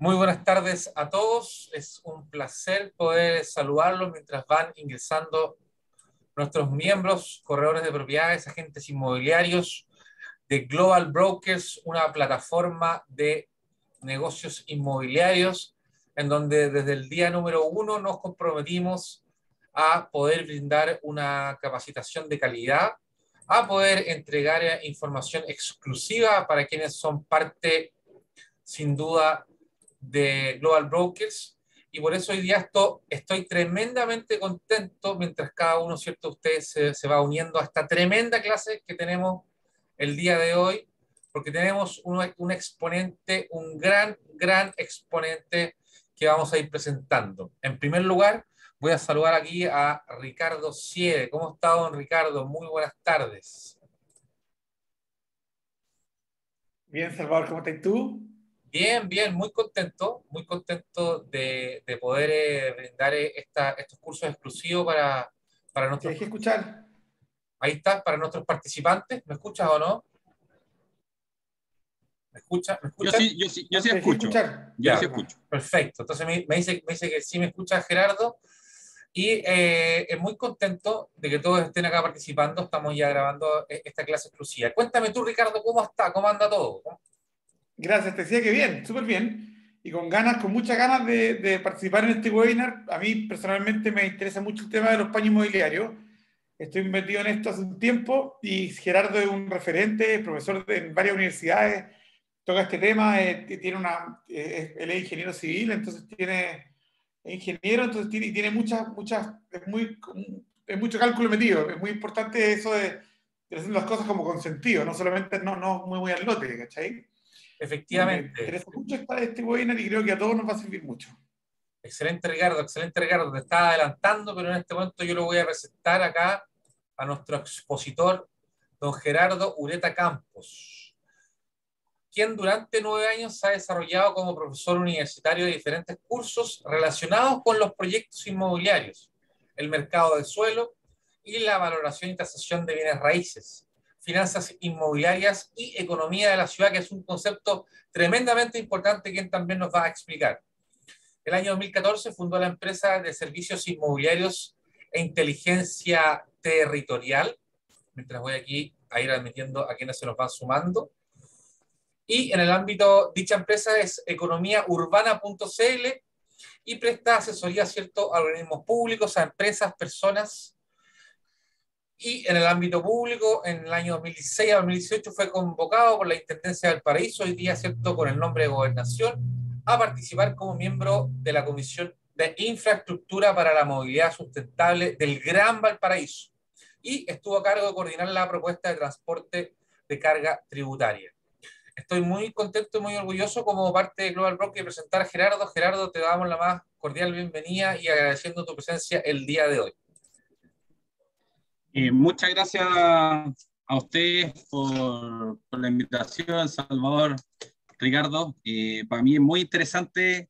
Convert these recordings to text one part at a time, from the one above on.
Muy buenas tardes a todos. Es un placer poder saludarlos mientras van ingresando nuestros miembros, corredores de propiedades, agentes inmobiliarios de Global Brokers, una plataforma de negocios inmobiliarios en donde desde el día número 1 nos comprometimos a poder brindar una capacitación de calidad, a poder entregar información exclusiva para quienes son parte, sin duda, de Global Brokers, y por eso hoy día estoy tremendamente contento mientras cada uno, ¿cierto?, de ustedes se va uniendo a esta tremenda clase que tenemos el día de hoy, porque tenemos un exponente, un gran exponente que vamos a ir presentando. En primer lugar, voy a saludar aquí a Ricardo Siede. ¿Cómo está, don Ricardo? Muy buenas tardes. Bien, Salvador, ¿cómo estás tú? Bien, bien, muy contento de poder brindar estos cursos exclusivos para Te nuestros, dejé escuchar. ahí está, para nuestros participantes. ¿Me escuchas o no? ¿Me escucha? ¿Me Yo escuchan? sí, yo sí, yo No, sí te dejé escucho. escuchar. Yo sí Ya, escucho. perfecto. Entonces me dice que sí me escucha Gerardo y muy contento de que todos estén acá participando. Estamos ya grabando esta clase exclusiva. Cuéntame tú, Ricardo, ¿cómo está? ¿Cómo anda todo? Gracias, te decía que bien, súper bien. Y con ganas, con muchas ganas de participar en este webinar. A mí personalmente me interesa mucho el tema de los paños inmobiliarios. Estoy metido en esto hace un tiempo y Gerardo es un referente, profesor en varias universidades, toca este tema, él es ingeniero civil, entonces es ingeniero, entonces tiene muchas, es mucho cálculo metido, es muy importante eso de hacer las cosas como con sentido, no solamente no muy al lote, ¿cachai? Me Efectivamente. interesa mucho este webinar y creo que a todos nos va a servir mucho. Excelente, Ricardo, excelente, Ricardo. Te estaba adelantando, pero en este momento yo lo voy a presentar acá a nuestro expositor, don Gerardo Ureta Campos, quien durante 9 años ha desarrollado como profesor universitario de diferentes cursos relacionados con los proyectos inmobiliarios, el mercado de suelo y la valoración y tasación de bienes raíces, finanzas inmobiliarias y economía de la ciudad, que es un concepto tremendamente importante que él también nos va a explicar. El año 2014 fundó la empresa de servicios inmobiliarios e inteligencia territorial, mientras voy aquí a ir admitiendo a quienes se nos van sumando. Y en el ámbito, dicha empresa es economiaurbana.cl y presta asesoría, ¿cierto?, a organismos públicos, a empresas, personas. Y en el ámbito público, en el año 2016 a 2018 fue convocado por la Intendencia del Paraíso, hoy día, ¿cierto?, con el nombre de Gobernación, a participar como miembro de la Comisión de Infraestructura para la Movilidad Sustentable del Gran Valparaíso. Y estuvo a cargo de coordinar la propuesta de transporte de carga tributaria. Estoy muy contento y muy orgulloso como parte de Global Broker de presentar a Gerardo. Gerardo, te damos la más cordial bienvenida y agradeciendo tu presencia el día de hoy. Muchas gracias a ustedes por la invitación, Salvador, Ricardo. Para mí es muy interesante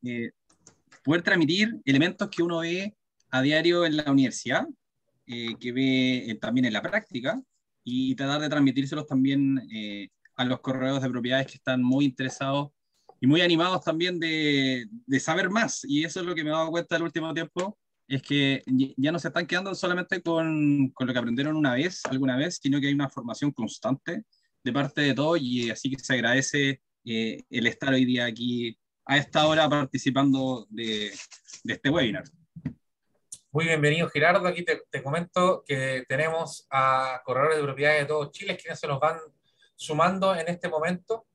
poder transmitir elementos que uno ve a diario en la universidad, que ve también en la práctica, y tratar de transmitírselos también a los corredores de propiedades que están muy interesados y muy animados también de saber más. Y eso es lo que me he dado cuenta el último tiempo, es que ya no se están quedando solamente con lo que aprendieron una vez, alguna vez, sino que hay una formación constante de parte de todos, y así que se agradece el estar hoy día aquí a esta hora participando de este webinar. Muy bienvenido, Gerardo. Aquí te comento que tenemos a corredores de propiedades de todo Chile, quienes se nos van sumando en este momento.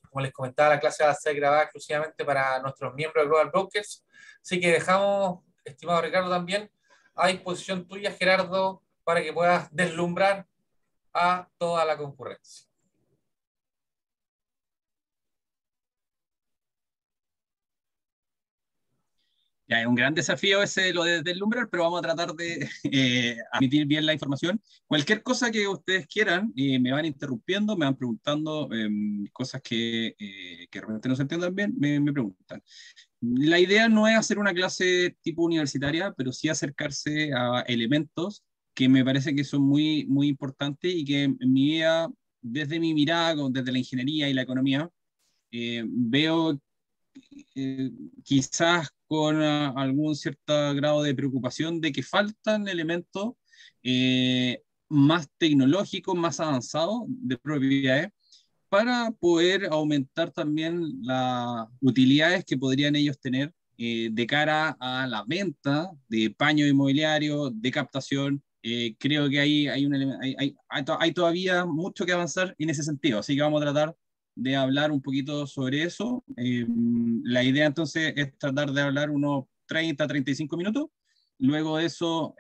Como les comentaba, la clase va a ser grabada exclusivamente para nuestros miembros de Global Brokers. Así que dejamos, estimado Ricardo, también a disposición tuya, Gerardo, para que puedas deslumbrar a toda la concurrencia. Ya, es un gran desafío ese lo de deslumbrar, pero vamos a tratar de admitir bien la información. Cualquier cosa que ustedes quieran, me van interrumpiendo, me van preguntando cosas que realmente no se entiendan bien, me preguntan. La idea no es hacer una clase tipo universitaria, pero sí acercarse a elementos que me parece que son muy importantes y que en mi vida, desde mi mirada, desde la ingeniería y la economía, veo quizás con algún cierto grado de preocupación de que faltan elementos más tecnológicos, más avanzados de propiedades para poder aumentar también las utilidades que podrían ellos tener de cara a la venta de paños inmobiliarios, de captación. Creo que hay todavía mucho que avanzar en ese sentido, así que vamos a tratar de hablar un poquito sobre eso. La idea entonces es tratar de hablar unos 30-35 minutos. Luego de eso,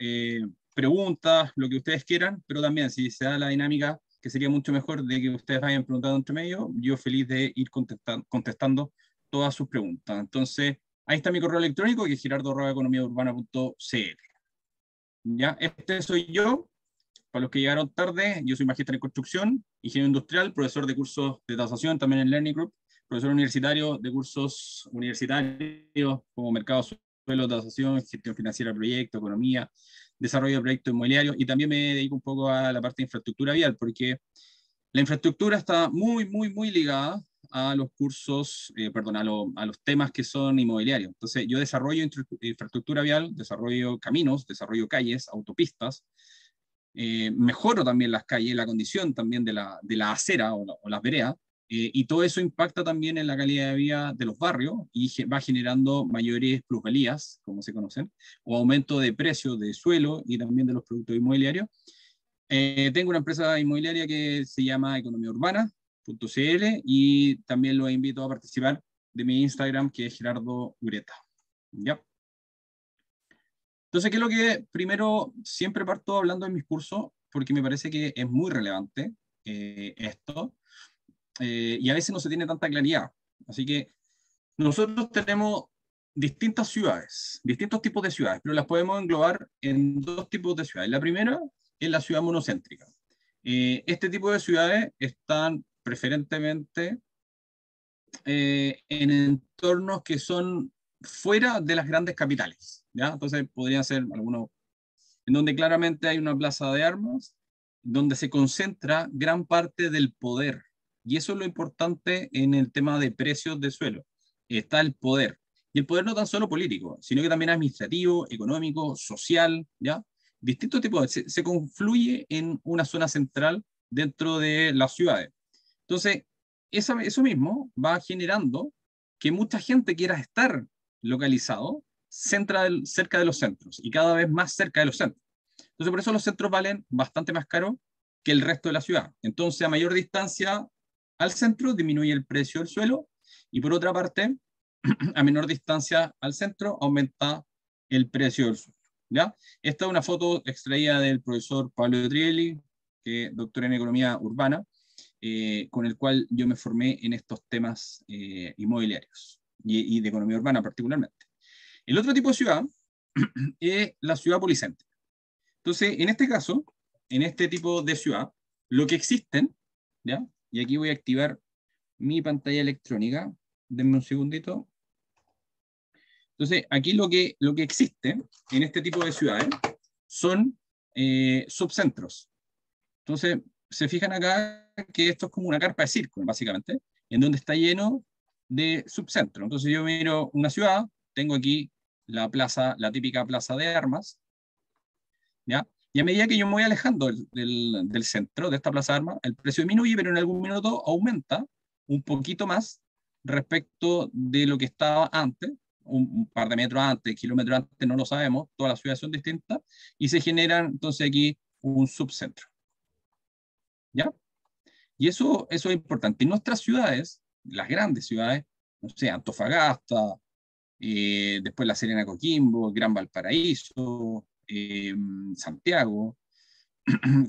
preguntas, lo que ustedes quieran, pero también si se da la dinámica, que sería mucho mejor de que ustedes vayan preguntando entre medio, yo feliz de ir contestando todas sus preguntas. Entonces, ahí está mi correo electrónico, que es gerardo@economiaurbana.cl. Ya, este soy yo. Para los que llegaron tarde, yo soy magíster en construcción, ingeniero industrial, profesor de cursos de tasación también en Learning Group, profesor universitario de cursos universitarios como mercado suelo, tasación, gestión financiera de proyectos, economía, desarrollo de proyectos inmobiliarios, y también me dedico un poco a la parte de infraestructura vial, porque la infraestructura está muy ligada a los cursos, perdón, a los temas que son inmobiliarios. Entonces, yo desarrollo infraestructura vial, desarrollo caminos, desarrollo calles, autopistas, mejoro también las calles, la condición también de la acera o las veredas, y todo eso impacta también en la calidad de vida de los barrios y va generando mayores plusvalías, como se conocen, o aumento de precios de suelo y también de los productos inmobiliarios. Tengo una empresa inmobiliaria que se llama economiaurbana.cl y también los invito a participar de mi Instagram, que es Gerardo Ureta. ¿Ya? Entonces, ¿qué es lo que primero siempre parto hablando en mis cursos? Porque me parece que es muy relevante esto, y a veces no se tiene tanta claridad. Así que nosotros tenemos distintas ciudades, distintos tipos de ciudades, pero las podemos englobar en dos tipos de ciudades. La primera es la ciudad monocéntrica. Este tipo de ciudades están preferentemente en entornos que son fuera de las grandes capitales, ¿ya? Entonces podrían ser algunos en donde claramente hay una plaza de armas, donde se concentra gran parte del poder. Y eso es lo importante en el tema de precios de suelo. Está el poder. Y el poder no tan solo político, sino que también administrativo, económico, social, ¿ya? Distintos tipos se confluye en una zona central dentro de las ciudades. Entonces, eso mismo va generando que mucha gente quiera estar localizado cerca de los centros y cada vez más cerca de los centros. Entonces, por eso los centros valen bastante más caro que el resto de la ciudad. Entonces, a mayor distancia al centro disminuye el precio del suelo y por otra parte, a menor distancia al centro aumenta el precio del suelo. ¿Ya? Esta es una foto extraída del profesor Pablo Trielli, que es doctor en economía urbana, con el cual yo me formé en estos temas inmobiliarios y de economía urbana particularmente. El otro tipo de ciudad es la ciudad policéntrica. Entonces, en este caso, en este tipo de ciudad, lo que existen, ¿ya? Y aquí voy a activar mi pantalla electrónica, denme un segundito. Entonces, aquí lo que existe en este tipo de ciudades son subcentros. Entonces, se fijan acá que esto es como una carpa de circo, básicamente, en donde está lleno de subcentros. Entonces, yo miro una ciudad, tengo aquí la plaza, la típica plaza de armas, ¿ya? Y a medida que yo me voy alejando del centro de esta plaza de armas, el precio disminuye, pero en algún minuto aumenta un poquito más respecto de lo que estaba antes, un par de metros antes, kilómetros antes, no lo sabemos, todas las ciudades son distintas, y se generan entonces aquí un subcentro. ¿Ya? Y eso es importante. En nuestras ciudades, las grandes ciudades, no sé, Antofagasta, después La Serena, Coquimbo, Gran Valparaíso, Santiago,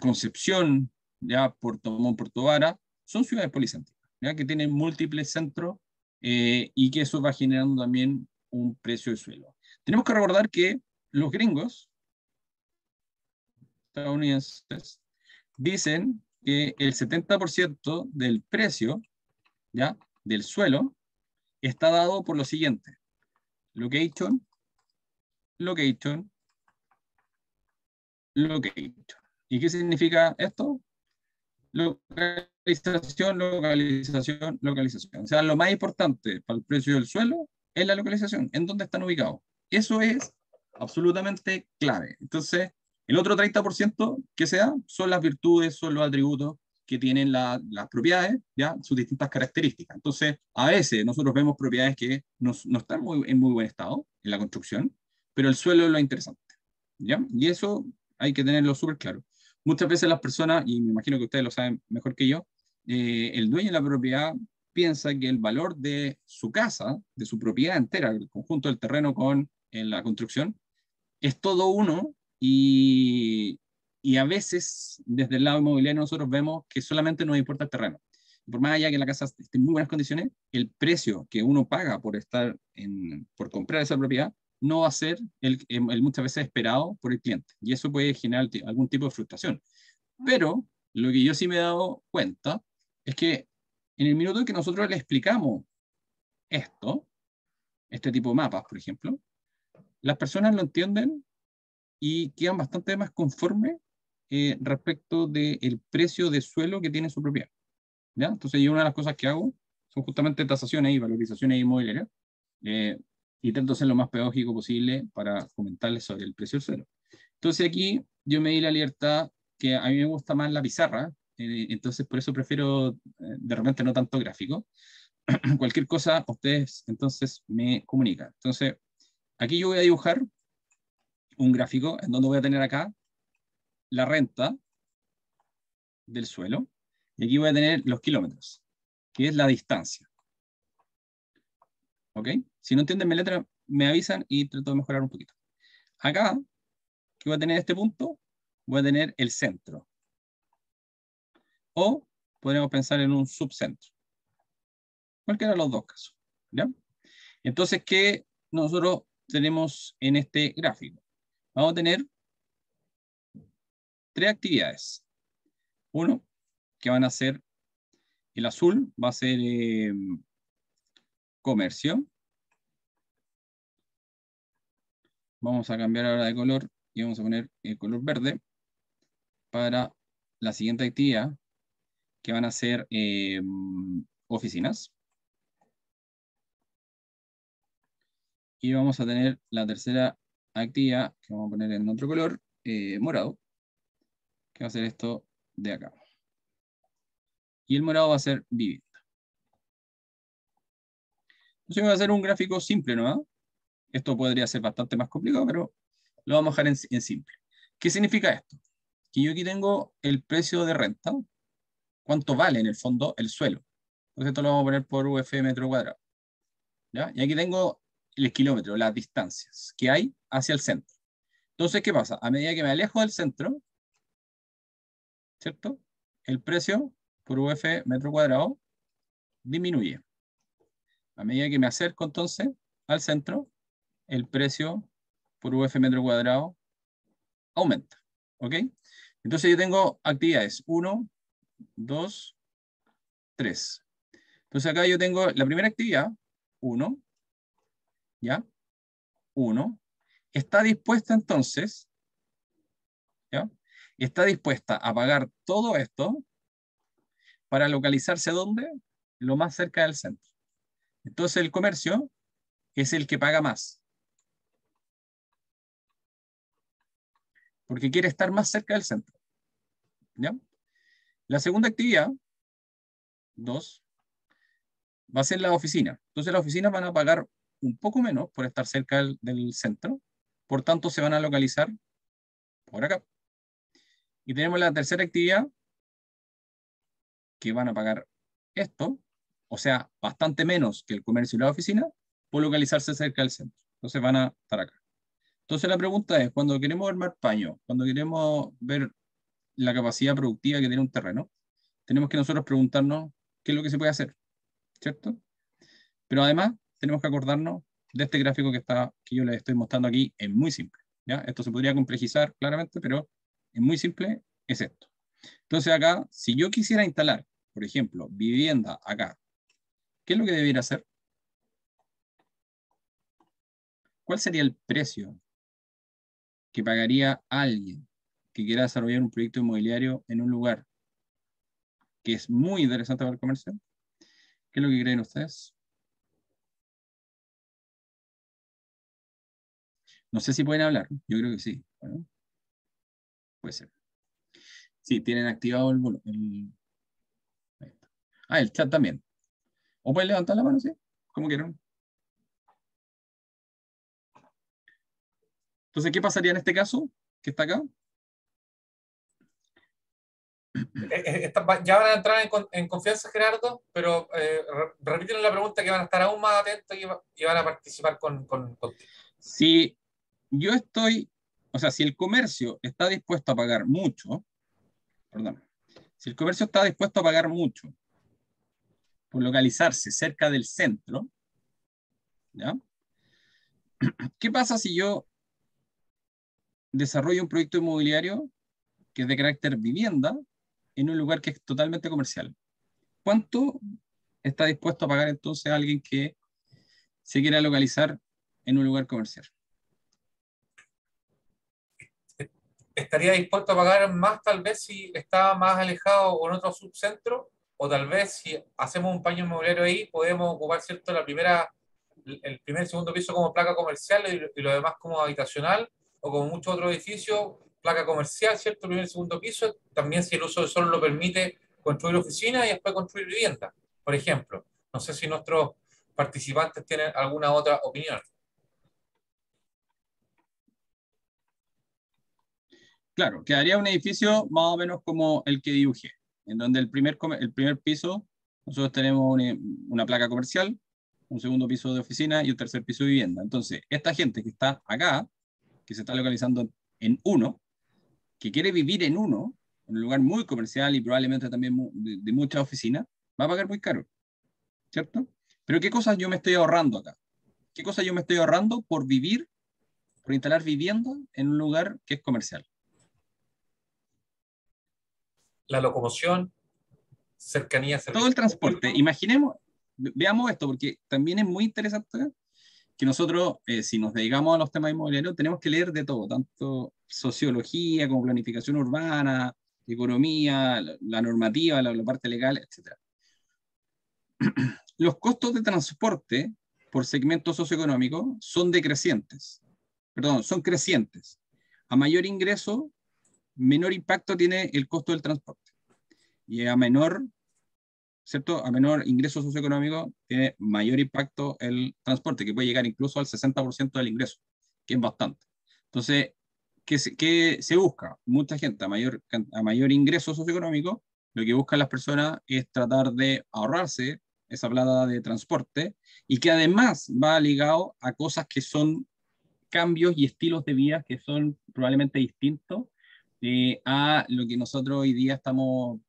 Concepción, ya Puerto Montt, Puerto Vara, son ciudades policéntricas, ¿ya? Que tienen múltiples centros y que eso va generando también un precio de suelo. Tenemos que recordar que los gringos estadounidenses dicen que el 70% del precio, ¿ya?, del suelo está dado por lo siguiente: location, location, location. ¿Y qué significa esto? Localización, localización, localización. O sea, lo más importante para el precio del suelo es la localización, en dónde están ubicados. Eso es absolutamente clave. Entonces, el otro 30% que se da son las virtudes, son los atributos que tienen las propiedades, ¿ya? Sus distintas características. Entonces, a veces nosotros vemos propiedades que no están en muy buen estado en la construcción, pero el suelo es lo interesante, ¿ya? Y eso hay que tenerlo súper claro. Muchas veces las personas, y me imagino que ustedes lo saben mejor que yo, el dueño de la propiedad piensa que el valor de su casa, de su propiedad entera, el conjunto del terreno con la construcción, es todo uno y a veces desde el lado inmobiliario nosotros vemos que solamente nos importa el terreno. Por más allá que la casa esté en muy buenas condiciones, el precio que uno paga por por comprar esa propiedad no va a ser el muchas veces esperado por el cliente. Y eso puede generar algún tipo de frustración. Pero lo que yo sí me he dado cuenta es que en el minuto en que nosotros le explicamos esto, este tipo de mapas, por ejemplo, las personas lo entienden y quedan bastante más conformes respecto del precio de suelo que tiene su propiedad, ¿ya? Entonces, yo una de las cosas que hago son justamente tasaciones y valorizaciones inmobiliarias, eh, y intento ser lo más pedagógico posible para comentarles sobre el precio del suelo. Entonces, aquí yo me di la libertad que a mí me gusta más la pizarra, entonces por eso prefiero de repente no tanto gráfico. Cualquier cosa, ustedes entonces me comunican. Entonces, aquí yo voy a dibujar un gráfico en donde voy a tener acá la renta del suelo y aquí voy a tener los kilómetros, que es la distancia. ¿Ok? Si no entienden mi letra, me avisan y trato de mejorar un poquito. Acá, que voy a tener este punto, voy a tener el centro. O podríamos pensar en un subcentro. Cualquiera de los dos casos. ¿Ya? Entonces, ¿qué nosotros tenemos en este gráfico? Vamos a tener tres actividades. Uno, que van a ser, el azul va a ser comercio. Vamos a cambiar ahora de color y vamos a poner el color verde para la siguiente actividad, que van a ser oficinas. Y vamos a tener la tercera actividad, que vamos a poner en otro color, morado, que va a ser esto de acá. Y el morado va a ser vivienda. Entonces voy a hacer un gráfico simple, ¿no? Esto podría ser bastante más complicado, pero lo vamos a dejar en simple. ¿Qué significa esto? Que yo aquí tengo el precio de renta, cuánto vale en el fondo el suelo. Entonces esto lo vamos a poner por UF metro cuadrado, ¿ya? Y aquí tengo el kilómetro, las distancias que hay hacia el centro. Entonces, ¿qué pasa? A medida que me alejo del centro, ¿cierto? El precio por UF metro cuadrado disminuye. A medida que me acerco entonces al centro, el precio por UF metro cuadrado aumenta. ¿Ok? Entonces yo tengo actividades 1, 2, 3. Entonces acá yo tengo la primera actividad, 1, ¿ya? 1. Está dispuesta entonces, ¿ya? Está dispuesta a pagar todo esto para localizarse ¿dónde? Lo más cerca del centro. Entonces el comercio es el que paga más, porque quiere estar más cerca del centro, ¿ya? La segunda actividad, 2, va a ser la oficina. Entonces las oficinas van a pagar un poco menos por estar cerca del centro, por tanto se van a localizar por acá. Y tenemos la tercera actividad, que van a pagar esto, o sea, bastante menos que el comercio y la oficina, por localizarse cerca del centro. Entonces van a estar acá. Entonces la pregunta es, cuando queremos armar paño, cuando queremos ver la capacidad productiva que tiene un terreno, tenemos que nosotros preguntarnos qué es lo que se puede hacer, ¿cierto? Pero además tenemos que acordarnos de este gráfico que yo les estoy mostrando aquí, es muy simple, ¿ya? Esto se podría complejizar claramente, pero es muy simple, es esto. Entonces acá, si yo quisiera instalar, por ejemplo, vivienda acá, ¿qué es lo que debería hacer? ¿Cuál sería el precio que pagaría alguien que quiera desarrollar un proyecto inmobiliario en un lugar que es muy interesante para el comercio. ¿Qué es lo que creen ustedes? No sé si pueden hablar. Yo creo que sí. Bueno, puede ser. Sí, tienen activado ahí está. El chat también. O pueden levantar la mano, sí, como quieran. Entonces, ¿qué pasaría en este caso? ¿Que está acá? Ya van a entrar en confianza, Gerardo, pero repiten la pregunta, que van a estar aún más atentos y van a participar contigo. Si yo estoy, o sea, si el comercio está dispuesto a pagar mucho, perdón, si el comercio está dispuesto a pagar mucho por localizarse cerca del centro, ¿ya? ¿Qué pasa si yo desarrollo un proyecto inmobiliario que es de carácter vivienda en un lugar que es totalmente comercial? ¿Cuánto está dispuesto a pagar entonces alguien que se quiera localizar en un lugar comercial? ¿Estaría dispuesto a pagar más tal vez si está más alejado o en otro subcentro? O tal vez si hacemos un paño inmobiliario ahí, podemos ocupar, ¿cierto?, el primer y segundo piso como placa comercial y lo demás como habitacional, o como muchos otros edificios, placa comercial, ¿cierto?, primer y segundo piso. También, si el uso del suelo lo permite, construir oficinas y después construir vivienda, por ejemplo. No sé si nuestros participantes tienen alguna otra opinión. Claro, quedaría un edificio más o menos como el que dibujé, en donde el primer piso nosotros tenemos una placa comercial, un segundo piso de oficina y un tercer piso de vivienda. Entonces, esta gente que está acá, que se está localizando en uno, que quiere vivir en uno, en un lugar muy comercial y probablemente también de muchas oficinas, va a pagar muy caro, ¿cierto? Pero ¿qué cosas yo me estoy ahorrando acá? ¿Qué cosas yo me estoy ahorrando por vivir, por instalar vivienda en un lugar que es comercial? La locomoción, cercanía a Todo el servicios transporte. públicos. Imaginemos, veamos esto, porque también es muy interesante que nosotros, si nos dedicamos a los temas inmobiliarios, tenemos que leer de todo, tanto sociología como planificación urbana, economía, la normativa, la parte legal, etc. Los costos de transporte por segmento socioeconómico son decrecientes, perdón, son crecientes. A mayor ingreso, menor impacto tiene el costo del transporte. Y a menor, ¿cierto? A menor ingreso socioeconómico tiene mayor impacto el transporte, que puede llegar incluso al 60% del ingreso, que es bastante. Entonces, ¿qué se busca? Mucha gente a mayor ingreso socioeconómico, lo que buscan las personas es tratar de ahorrarse esa plata de transporte y que además va ligado a cosas que son cambios y estilos de vida que son probablemente distintos a lo que nosotros hoy día estamos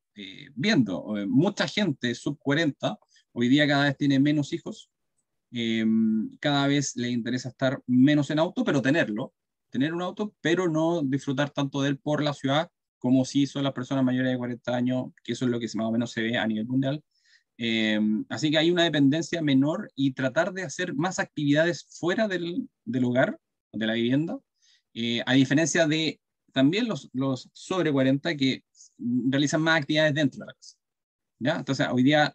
viendo. Mucha gente sub 40 hoy día cada vez tiene menos hijos, cada vez le interesa estar menos en auto, pero tener un auto, pero no disfrutar tanto de él por la ciudad como si son las personas mayores de 40 años, que eso es lo que más o menos se ve a nivel mundial. Así que hay una dependencia menor y tratar de hacer más actividades fuera del hogar, de la vivienda, a diferencia de también los sobre 40 que realizan más actividades dentro de la casa. ¿Ya? Entonces, hoy día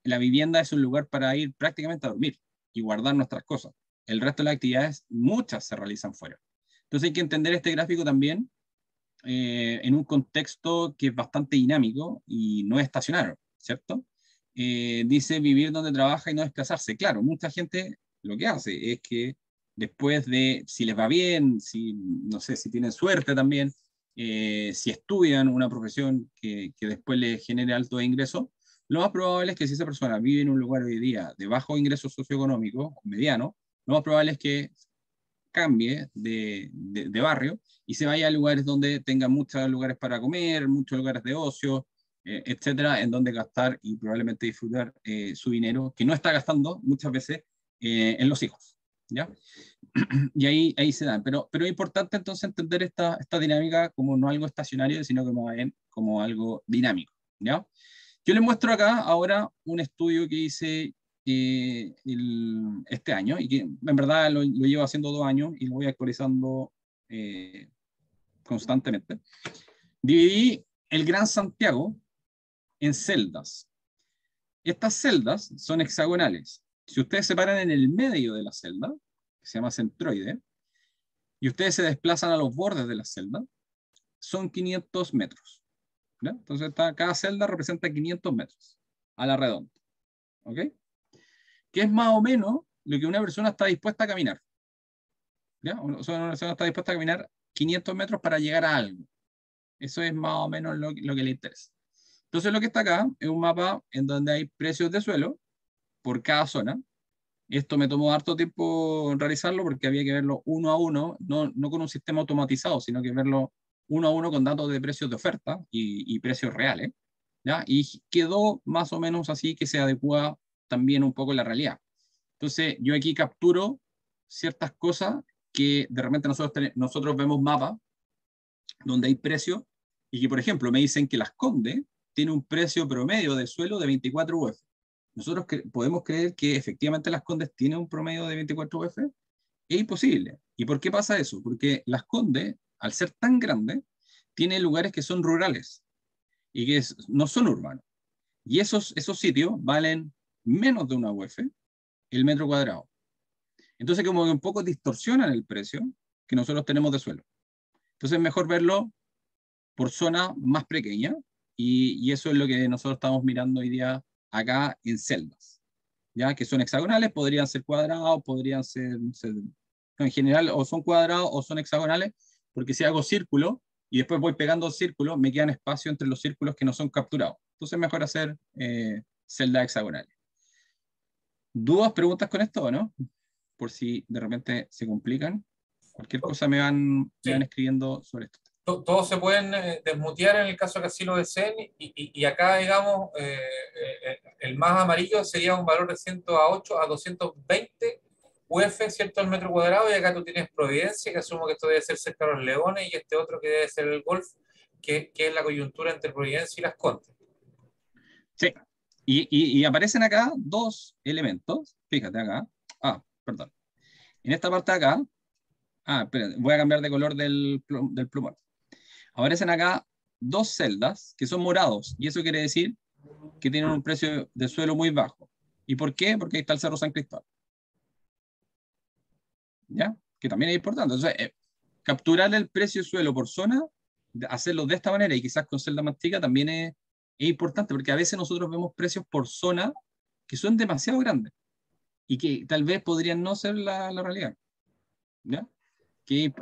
la vivienda es un lugar para ir prácticamente a dormir y guardar nuestras cosas. El resto de las actividades, muchas se realizan fuera. Entonces hay que entender este gráfico también en un contexto que es bastante dinámico y no estacionario, ¿cierto? Dice vivir donde trabaja y no desplazarse. Claro, mucha gente lo que hace es que después de, si les va bien, si, no sé, si tienen suerte también, si estudian una profesión que después les genere alto ingreso, lo más probable es que si esa persona vive en un lugar hoy día de bajo ingreso socioeconómico, mediano, lo más probable es que cambie de barrio y se vaya a lugares donde tenga muchos lugares para comer, muchos lugares de ocio, etcétera, en donde gastar y probablemente disfrutar su dinero, que no está gastando muchas veces en los hijos, ¿ya? Y ahí se dan. Pero es importante entonces entender esta dinámica como no algo estacionario, sino que más bien como algo dinámico, ¿ya? Yo les muestro acá ahora un estudio que hice este año y que en verdad lo llevo haciendo 2 años y lo voy actualizando constantemente. Dividí el Gran Santiago en celdas. Estas celdas son hexagonales. Si ustedes se paran en el medio de la celda, que se llama centroide, y ustedes se desplazan a los bordes de la celda, son 500 metros. ¿Ya? Entonces cada celda representa 500 metros a la redonda. ¿Ok? Que es más o menos lo que una persona está dispuesta a caminar. ¿Ya? Una persona está dispuesta a caminar 500 metros para llegar a algo. Eso es más o menos lo que le interesa. Entonces lo que está acá es un mapa en donde hay precios de suelo por cada zona. Esto me tomó harto tiempo realizarlo porque había que verlo uno a uno, no con un sistema automatizado, sino que verlo uno a uno con datos de precios de oferta y precios reales. ¿Ya? Y quedó más o menos así que se adecua también un poco a la realidad. Entonces yo aquí capturo ciertas cosas que de repente nosotros vemos mapas donde hay precios y que, por ejemplo, me dicen que Las Condes tiene un precio promedio de suelo de 24 UF. Nosotros podemos creer que efectivamente Las Condes tiene un promedio de 24 UF. Es imposible. ¿Y por qué pasa eso? Porque Las Condes, al ser tan grande, tiene lugares que son rurales y que no son urbanos. Y esos sitios valen menos de una UF el metro cuadrado. Entonces, como que un poco distorsionan el precio que nosotros tenemos de suelo. Entonces, es mejor verlo por zona más pequeña y eso es lo que nosotros estamos mirando hoy día acá en celdas, ya que son hexagonales, podrían ser cuadrados, podrían ser en general o son cuadrados o son hexagonales, porque si hago círculo y después voy pegando círculos, me quedan espacio entre los círculos que no son capturados. Entonces es mejor hacer celdas hexagonales. ¿Dudas, preguntas con esto o no? Por si de repente se complican. Cualquier cosa me van escribiendo sobre esto. Todos se pueden desmutear en el caso que así lo deseen y acá, digamos, el más amarillo sería un valor de 108 a 220 UF, ¿cierto?, al metro cuadrado, y acá tú tienes Providencia, que asumo que esto debe ser cerca de Los Leones, y este otro que debe ser el Golf, que es la coyuntura entre Providencia y Las Condes. Sí, y aparecen acá dos elementos, fíjate acá, perdón, en esta parte de acá, espera, voy a cambiar de color del plumón. Aparecen acá dos celdas que son morados, y eso quiere decir que tienen un precio de suelo muy bajo. ¿Y por qué? Porque ahí está el Cerro San Cristóbal. ¿Ya? Que también es importante. Entonces, capturar el precio de suelo por zona, hacerlo de esta manera y quizás con celda más chica también es importante, porque a veces nosotros vemos precios por zona que son demasiado grandes y que tal vez podrían no ser la realidad. ¿Ya? Que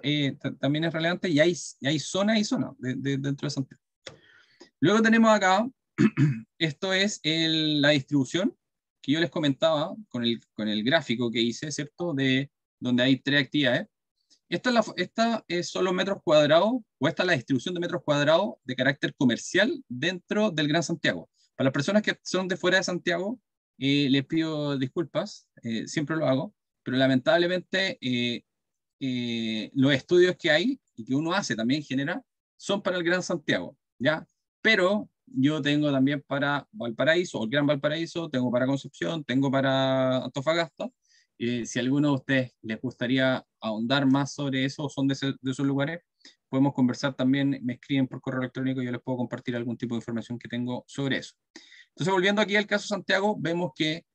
también es relevante y hay zona y zona dentro de Santiago. Luego tenemos acá, esto es la distribución que yo les comentaba con el gráfico que hice, ¿cierto? De donde hay 3 actividades. Esta son los metros cuadrados, o esta es la distribución de metros cuadrados de carácter comercial dentro del Gran Santiago. Para las personas que son de fuera de Santiago, les pido disculpas, siempre lo hago, pero lamentablemente los estudios que hay y que uno hace también genera son para el Gran Santiago, ¿ya? Pero yo tengo también para Valparaíso, o el Gran Valparaíso, tengo para Concepción, tengo para Antofagasta. Si a alguno de ustedes les gustaría ahondar más sobre eso o son de esos lugares, podemos conversar también, me escriben por correo electrónico y yo les puedo compartir algún tipo de información que tengo sobre eso. Entonces, volviendo aquí al caso Santiago, vemos que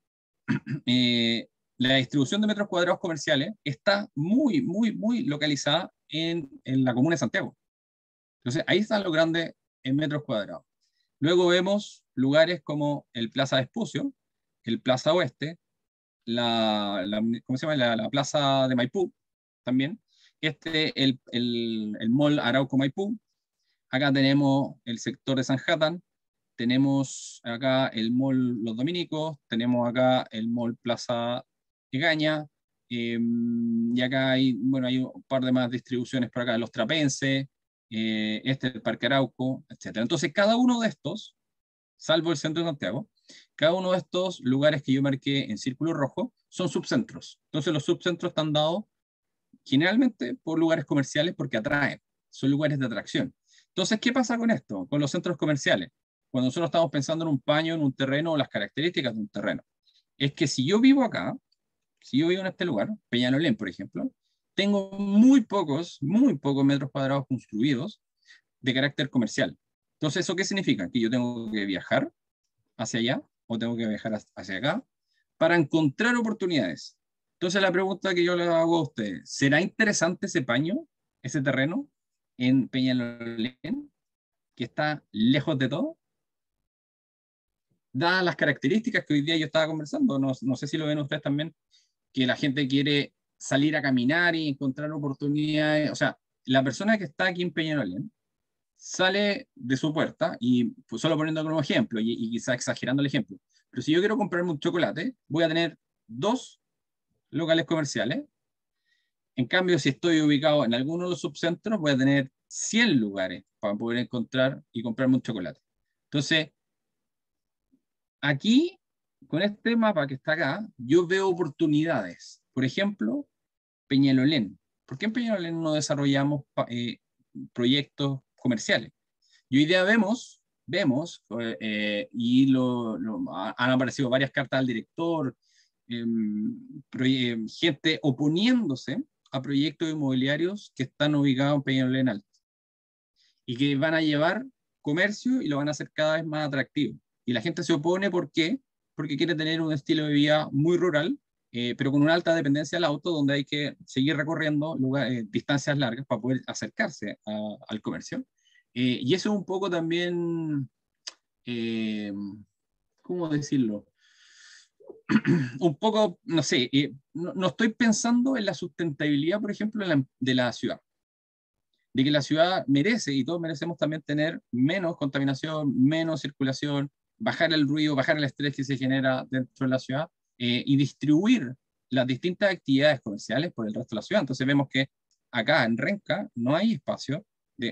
la distribución de metros cuadrados comerciales está muy, muy, muy localizada en la comuna de Santiago. Entonces, ahí están los grandes en metros cuadrados. Luego vemos lugares como el Plaza Vespucio, el Plaza Oeste, ¿cómo se llama? La Plaza de Maipú, también. El Mall Arauco Maipú. Acá tenemos el sector de Sanhattan. Tenemos acá el Mall Los Dominicos. Tenemos acá el Mall Plaza Egaña. Y acá hay un par de más distribuciones por acá, los Trapenses, el Parque Arauco, etc. Entonces, cada uno de estos, salvo el centro de Santiago, cada uno de estos lugares que yo marqué en círculo rojo son subcentros. Entonces, los subcentros están dados generalmente por lugares comerciales porque atraen, son lugares de atracción. Entonces, ¿qué pasa con esto? Con los centros comerciales. Cuando nosotros estamos pensando en un paño, en un terreno o las características de un terreno. Es que si yo vivo acá, si yo vivo en este lugar, Peñalolén, por ejemplo, tengo muy pocos metros cuadrados construidos de carácter comercial. Entonces, ¿eso qué significa? Que yo tengo que viajar hacia allá o tengo que viajar hacia acá para encontrar oportunidades. Entonces, la pregunta que yo le hago a usted, ¿será interesante ese paño, ese terreno en Peñalolén, que está lejos de todo? Dadas las características que hoy día yo estaba conversando, no sé si lo ven ustedes también, que la gente quiere salir a caminar y encontrar oportunidades. O sea, la persona que está aquí en Peñalolén sale de su puerta, y pues, solo poniendo como ejemplo, y quizá exagerando el ejemplo, pero si yo quiero comprarme un chocolate, voy a tener 2 locales comerciales. En cambio, si estoy ubicado en alguno de los subcentros, voy a tener 100 lugares para poder encontrar y comprarme un chocolate. Entonces, aquí, con este mapa que está acá, yo veo oportunidades. Por ejemplo, Peñalolén. ¿Por qué en Peñalolén no desarrollamos proyectos comerciales? Y hoy día vemos han aparecido varias cartas al director, gente oponiéndose a proyectos inmobiliarios que están ubicados en Peñalolén Alto y que van a llevar comercio y lo van a hacer cada vez más atractivo. Y la gente se opone, ¿por qué? Porque quiere tener un estilo de vida muy rural, pero con una alta dependencia del auto, donde hay que seguir recorriendo distancias largas para poder acercarse al comercio. Y eso es un poco también, ¿cómo decirlo? Un poco, no sé, no estoy pensando en la sustentabilidad, por ejemplo, de la ciudad. De que la ciudad merece, y todos merecemos también tener menos contaminación, menos circulación, bajar el ruido, bajar el estrés que se genera dentro de la ciudad, y distribuir las distintas actividades comerciales por el resto de la ciudad. Entonces vemos que acá en Renca no hay espacio,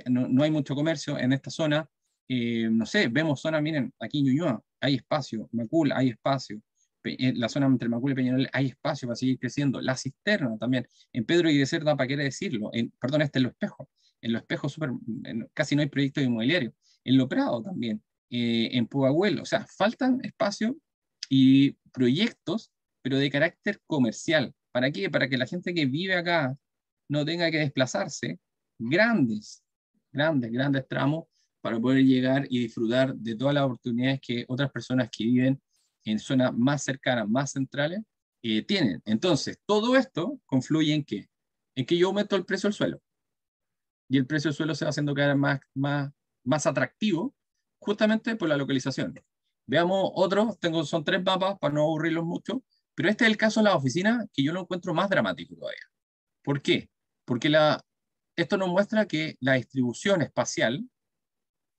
no hay mucho comercio en esta zona. No sé, vemos zonas, miren, aquí en Ñuñoa hay espacio, Macul hay espacio, en la zona entre Macul y Peñalolén hay espacio para seguir creciendo. La Cisterna también, en Pedro y de Cerda, para qué decirlo, perdón, este es Los Espejos. En Los Espejos casi no hay proyectos inmobiliarios. En Lo Prado también, en Pudahuel, o sea, faltan espacios y proyectos, pero de carácter comercial. ¿Para qué? Para que la gente que vive acá no tenga que desplazarse grandes tramos para poder llegar y disfrutar de todas las oportunidades que otras personas que viven en zonas más cercanas, más centrales, tienen. Entonces, todo esto confluye en qué? En que yo aumento el precio del suelo. Y el precio del suelo se va haciendo cada vez más atractivo, justamente por la localización. Veamos otro, son 3 mapas para no aburrirlos mucho, pero este es el caso de las oficinas, que yo lo encuentro más dramático todavía. ¿Por qué? Porque esto nos muestra que la distribución espacial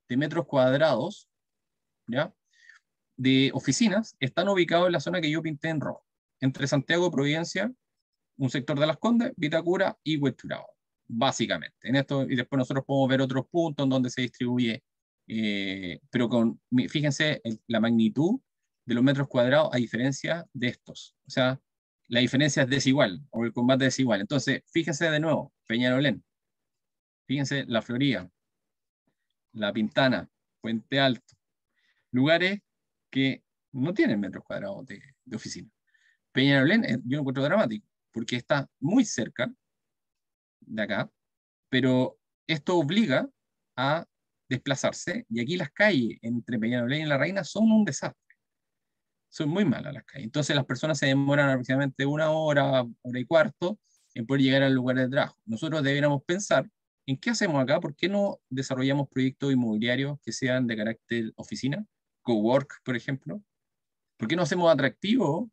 de metros cuadrados, ¿ya?, de oficinas están ubicados en la zona que yo pinté en rojo, entre Santiago, Providencia, un sector de Las Condes, Vitacura y Huechuraba, básicamente. En esto, y después nosotros podemos ver otros puntos en donde se distribuye, pero fíjense la magnitud de los metros cuadrados a diferencia de estos. O sea, la diferencia es desigual, o el combate es desigual. Entonces, fíjense de nuevo, Peñalolén, fíjense La Florida, La Pintana, Puente Alto, lugares que no tienen metros cuadrados de oficina. Peñalolén, yo lo encuentro dramático, porque está muy cerca de acá, pero esto obliga a desplazarse, y aquí las calles entre Peñalolén y La Reina son un desastre. Son muy malas las calles. Entonces las personas se demoran aproximadamente 1 hora, 1 hora y cuarto en poder llegar al lugar de trabajo. Nosotros deberíamos pensar en qué hacemos acá, por qué no desarrollamos proyectos inmobiliarios que sean de carácter oficina, cowork, por ejemplo. ¿Por qué no hacemos atractivos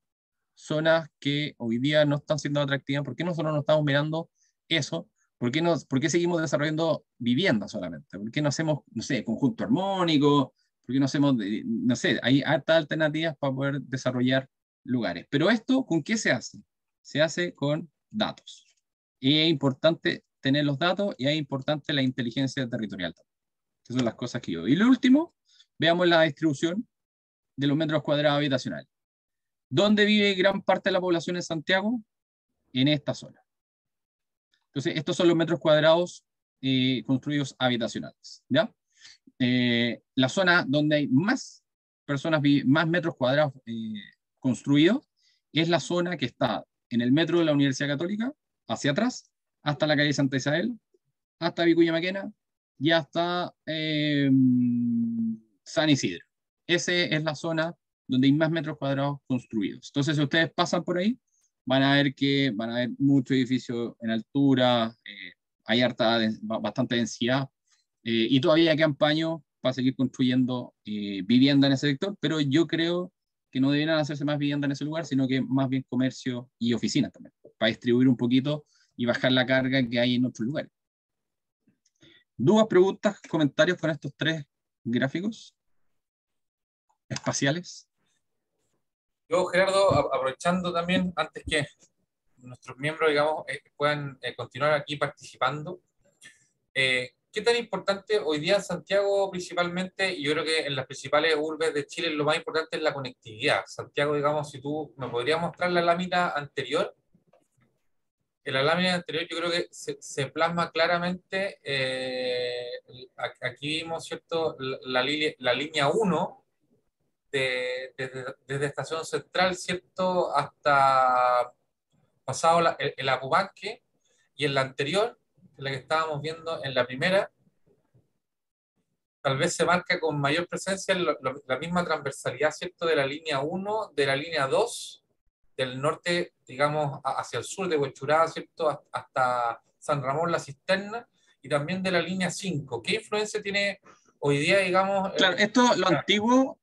zonas que hoy día no están siendo atractivas? ¿Por qué nosotros no estamos mirando eso? ¿Por qué seguimos desarrollando viviendas solamente? ¿Por qué no hacemos, no sé, conjunto armónico? ¿Por qué no hacemos, no sé, hay hartas alternativas para poder desarrollar lugares? Pero esto, ¿con qué se hace? Se hace con datos. Y es importante tener los datos, y es importante la inteligencia territorial. Esas son las cosas que yo. Y lo último, veamos la distribución de los metros cuadrados habitacionales. ¿Dónde vive gran parte de la población en Santiago? En esta zona. Entonces, estos son los metros cuadrados construidos habitacionales, ¿ya? La zona donde hay más personas, más metros cuadrados construidos, es la zona que está en el metro de la Universidad Católica, hacia atrás, hasta la calle Santa Isabel, hasta Vicuña Maquena, y hasta San Isidro. Esa es la zona donde hay más metros cuadrados construidos. Entonces, si ustedes pasan por ahí, van a ver que van a ver muchos edificios en altura, hay bastante densidad, y todavía quedan paños para seguir construyendo vivienda en ese sector, pero yo creo que no deberían hacerse más vivienda en ese lugar, sino que más bien comercio y oficinas también, para distribuir un poquito y bajar la carga que hay en otros lugares. ¿Dudas, preguntas, comentarios con estos tres gráficos espaciales? Yo, Gerardo, aprovechando también, antes que nuestros miembros, digamos, puedan continuar aquí participando, ¿qué tan importante hoy día en Santiago principalmente, y yo creo que en las principales urbes de Chile lo más importante es la conectividad? Santiago, digamos, si tú me podrías mostrar la lámina anterior, en la lámina anterior yo creo que se plasma claramente, aquí vimos, ¿cierto? La línea 1 desde Estación Central, ¿cierto? Hasta pasado el Apumanque, y en la anterior, la que estábamos viendo en la primera, tal vez se marca con mayor presencia la misma transversalidad, ¿cierto? De la línea 1, de la línea 2, del norte, digamos, hacia el sur de Huechuraba, ¿cierto? Hasta San Ramón, La Cisterna, y también de la línea 5. ¿Qué influencia tiene hoy día, digamos? Claro, esto, lo antiguo,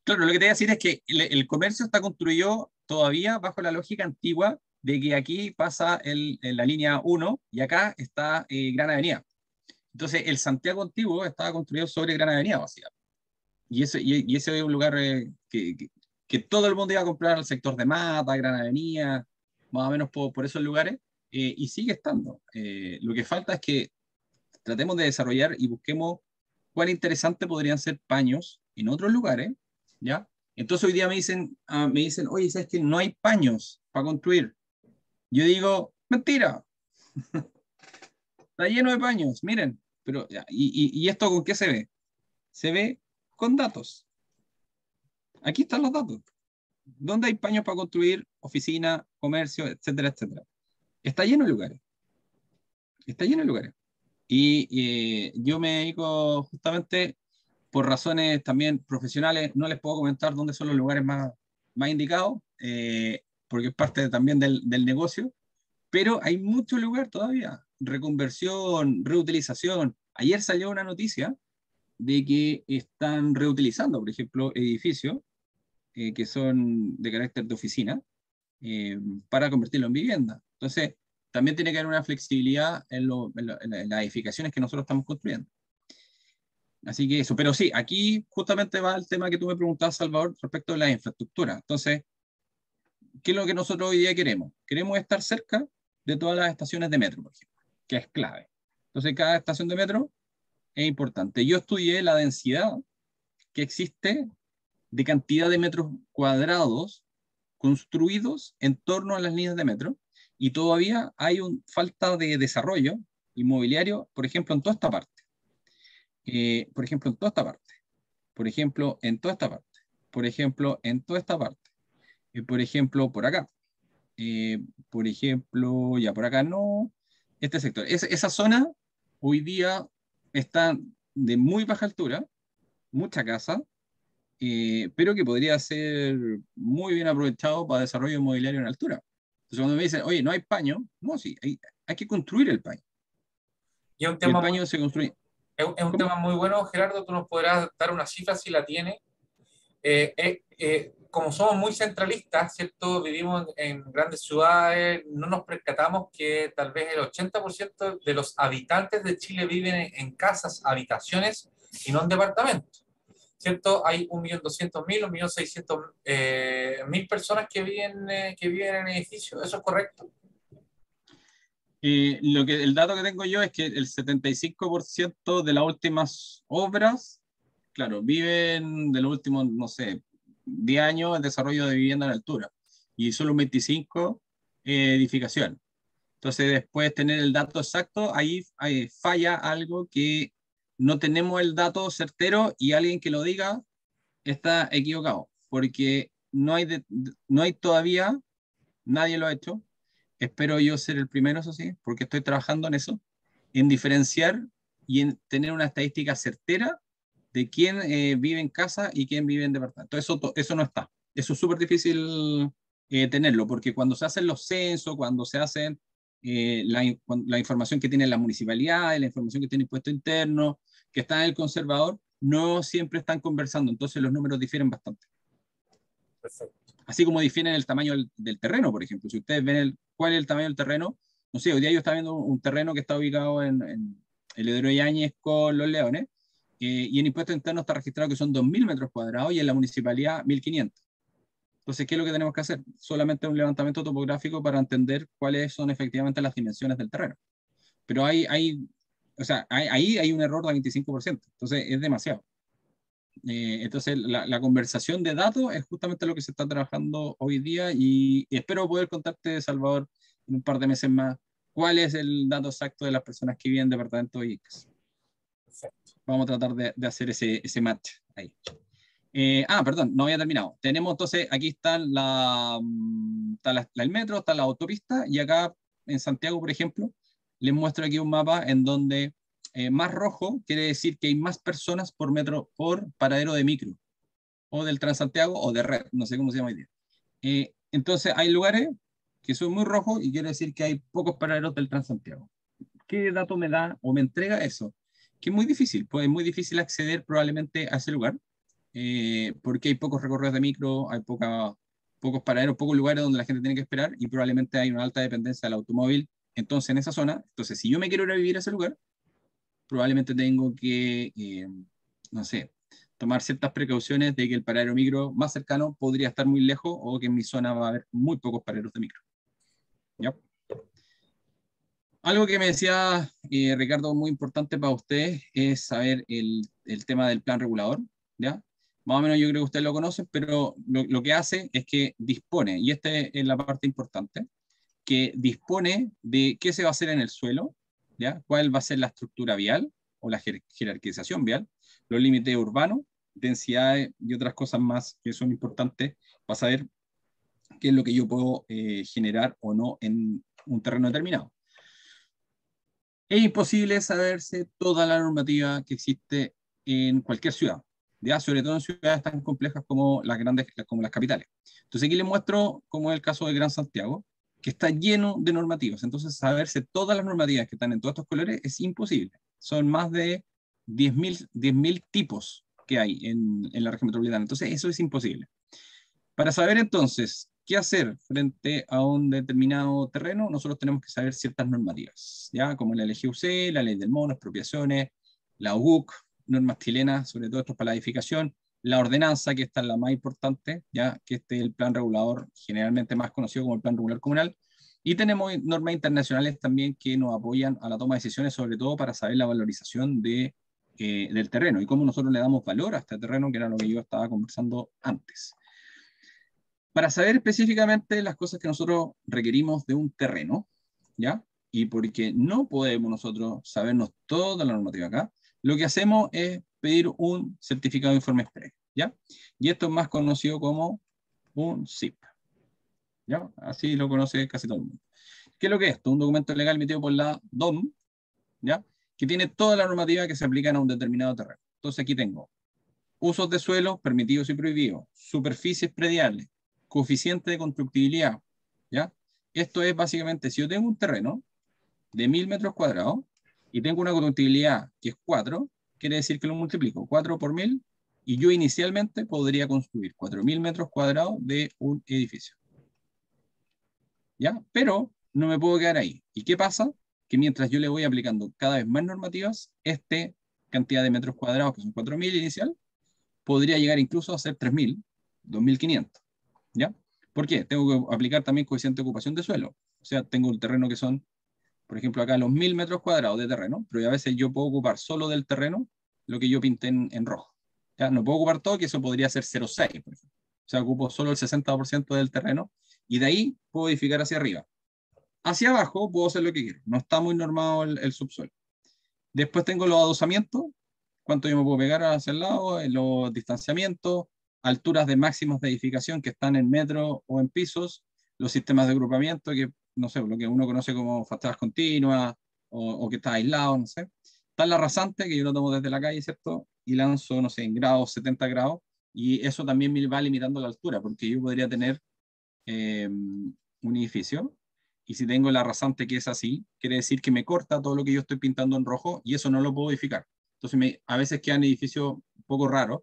claro, lo que te voy a decir es que el comercio está construido todavía bajo la lógica antigua de que aquí pasa la línea 1 y acá está Gran Avenida. Entonces, el Santiago antiguo estaba construido sobre Gran Avenida, básicamente. Y ese es un lugar que todo el mundo iba a comprar al sector de Mata, Gran Avenida, más o menos por esos lugares, y sigue estando. Lo que falta es que tratemos de desarrollar y busquemos cuán interesante podrían ser paños en otros lugares, ¿ya? Entonces hoy día me dicen, oye, ¿sabes que no hay paños para construir? Yo digo, mentira, está lleno de paños, miren, pero, ¿y esto con qué se ve? Se ve con datos. Aquí están los datos. ¿Dónde hay paños para construir? Oficina, comercio, etcétera, etcétera. Está lleno de lugares. Está lleno de lugares. Y yo me dedico justamente por razones también profesionales, no les puedo comentar dónde son los lugares más indicados, porque es parte también del negocio, pero hay mucho lugar todavía. Reconversión, reutilización. Ayer salió una noticia de que están reutilizando, por ejemplo, edificios que son de carácter de oficina, eh, para convertirlo en vivienda. Entonces, también tiene que haber una flexibilidad en las edificaciones que nosotros estamos construyendo. Así que eso, pero sí, aquí justamente va el tema que tú me preguntabas, Salvador, respecto a la infraestructura. Entonces, ¿qué es lo que nosotros hoy día queremos? Queremos estar cerca de todas las estaciones de metro, por ejemplo, que es clave. Entonces, cada estación de metro es importante. Yo estudié la densidad que existe de cantidad de metros cuadrados construidos en torno a las líneas de metro, y todavía hay falta de desarrollo inmobiliario, por ejemplo, en toda esta parte. Por ejemplo, en toda esta parte. Por ejemplo, en toda esta parte. Por ejemplo, en toda esta parte. Por ejemplo, por acá. Por ejemplo, ya por acá no. Este sector. Esa zona hoy día está de muy baja altura, mucha casa, pero que podría ser muy bien aprovechado para desarrollo inmobiliario en altura. Entonces, cuando me dicen, oye, no hay paño, no, sí, hay que construir el paño. Y es un Y el tema paño se construye. es un ¿Cómo? tema muy bueno, Gerardo. Tú nos podrás dar una cifra si la tienes. Como somos muy centralistas, ¿cierto? Vivimos en grandes ciudades, no nos percatamos que tal vez el 80% de los habitantes de Chile viven en casas, habitaciones y no en departamentos, ¿cierto? Hay 1.200.000, 1.600.000 personas que viven en edificios. ¿Eso es correcto? El dato que tengo yo es que el 75% de las últimas obras, claro, viven de los últimos, no sé, 10 años en desarrollo de vivienda en altura, y solo un 25 edificación. Entonces, después tener el dato exacto, ahí falla algo, que no tenemos el dato certero, y alguien que lo diga está equivocado, porque no hay todavía, nadie lo ha hecho, espero yo ser el primero, eso sí, porque estoy trabajando en eso, en diferenciar y en tener una estadística certera de quién vive en casa y quién vive en departamento. Eso no está. Eso es súper difícil tenerlo, porque cuando se hacen los censos, cuando se hacen la información que tiene la municipalidad, la información que tiene el impuesto interno, que está en el conservador, no siempre están conversando, entonces los números difieren bastante. Perfecto. Así como difieren el tamaño del terreno, por ejemplo. Si ustedes ven cuál es el tamaño del terreno, no sé, hoy día yo estaba viendo un terreno que está ubicado en el Eduardo Yáñez con Los Leones, y en impuesto interno está registrado que son 2.000 metros cuadrados y en la municipalidad 1.500. Entonces, ¿qué es lo que tenemos que hacer? Solamente un levantamiento topográfico para entender cuáles son efectivamente las dimensiones del terreno. Pero ahí hay un error de 25%, entonces es demasiado. Entonces, la conversación de datos es justamente lo que se está trabajando hoy día y espero poder contarte, Salvador, en un par de meses más, cuál es el dato exacto de las personas que viven en departamentos y Perfecto. vamos a tratar de hacer ese match ahí. Perdón, no había terminado. Tenemos entonces, aquí está el metro, está la autopista y acá en Santiago, por ejemplo, les muestro aquí un mapa en donde más rojo quiere decir que hay más personas por metro por paradero de micro o del Transantiago o de red, no sé cómo se llama hoy día. Entonces hay lugares que son muy rojos y quiere decir que hay pocos paraderos del Transantiago. ¿Qué dato me da o me entrega eso? Que es muy difícil, pues es muy difícil acceder probablemente a ese lugar porque hay pocos recorridos de micro, hay pocos paraderos, pocos lugares donde la gente tiene que esperar y probablemente hay una alta dependencia del automóvil. Entonces, en esa zona, entonces, si yo me quiero ir a vivir a ese lugar, probablemente tengo que, no sé, tomar ciertas precauciones de que el paradero micro más cercano podría estar muy lejos o que en mi zona va a haber muy pocos paraderos de micro. ¿Ya? Algo que me decía Ricardo, muy importante para ustedes es saber el tema del plan regulador, ¿ya? Más o menos yo creo que ustedes lo conocen, pero lo que hace es que dispone, y esta es la parte importante, que dispone de qué se va a hacer en el suelo, ¿ya? Cuál va a ser la estructura vial o la jerarquización vial, los límites urbanos, densidades y otras cosas más que son importantes para saber qué es lo que yo puedo generar o no en un terreno determinado. Es imposible saberse toda la normativa que existe en cualquier ciudad, ¿ya? Sobre todo en ciudades tan complejas como las grandes, como las capitales. Entonces aquí les muestro, como es el caso de Gran Santiago, que está lleno de normativas. Entonces saberse todas las normativas que están en todos estos colores es imposible. Son más de 10.000 tipos que hay en la región metropolitana. Entonces eso es imposible. Para saber entonces qué hacer frente a un determinado terreno, nosotros tenemos que saber ciertas normativas, ¿ya? Como la LGUC, la ley del mono, expropiaciones, la UGUC, normas chilenas, sobre todo esto es para la edificación, la ordenanza, que esta es la más importante, ¿ya? Que este es el plan regulador, generalmente más conocido como el plan regular comunal, y tenemos normas internacionales también que nos apoyan a la toma de decisiones, sobre todo para saber la valorización del terreno y cómo nosotros le damos valor a este terreno, que era lo que yo estaba conversando antes. Para saber específicamente las cosas que nosotros requerimos de un terreno, ¿ya? Y porque no podemos nosotros sabernos toda la normativa acá, lo que hacemos es pedir un certificado de informe express, ¿ya? Y esto es más conocido como un CIP, ¿ya? Así lo conoce casi todo el mundo. ¿Qué es lo que es esto? Un documento legal emitido por la DOM, ¿ya? Que tiene toda la normativa que se aplican a un determinado terreno. Entonces aquí tengo usos de suelo permitidos y prohibidos, superficies prediales, coeficiente de constructibilidad, ¿ya? Esto es básicamente, si yo tengo un terreno de 1.000 metros cuadrados y tengo una constructibilidad que es 4, quiere decir que lo multiplico 4 por 1.000 y yo inicialmente podría construir 4.000 metros cuadrados de un edificio, ¿ya? Pero no me puedo quedar ahí. ¿Y qué pasa? Que mientras yo le voy aplicando cada vez más normativas, esta cantidad de metros cuadrados, que son 4.000 inicial, podría llegar incluso a ser 3.000, 2.500, ¿ya? ¿Por qué? Tengo que aplicar también coeficiente de ocupación de suelo. O sea, tengo el terreno que son, por ejemplo, acá los 1.000 metros cuadrados de terreno, pero a veces yo puedo ocupar solo del terreno lo que yo pinté en rojo. ¿Ya? No puedo ocupar todo, que eso podría ser 0,6, por ejemplo. O sea, ocupo solo el 60% del terreno y de ahí puedo edificar hacia arriba. Hacia abajo puedo hacer lo que quiero. No está muy normado el subsuelo. Después tengo los adosamientos, cuánto yo me puedo pegar hacia el lado, los distanciamientos, alturas de máximos de edificación que están en metros o en pisos, los sistemas de agrupamiento que no sé, lo que uno conoce como fachadas continuas o que está aislado, no sé. Está la rasante, que yo lo tomo desde la calle, ¿cierto? Y lanzo, no sé, en grados, 70 grados, y eso también me va limitando la altura, porque yo podría tener un edificio, y si tengo la rasante que es así, quiere decir que me corta todo lo que yo estoy pintando en rojo, y eso no lo puedo edificar. Entonces a veces quedan edificios un poco raros.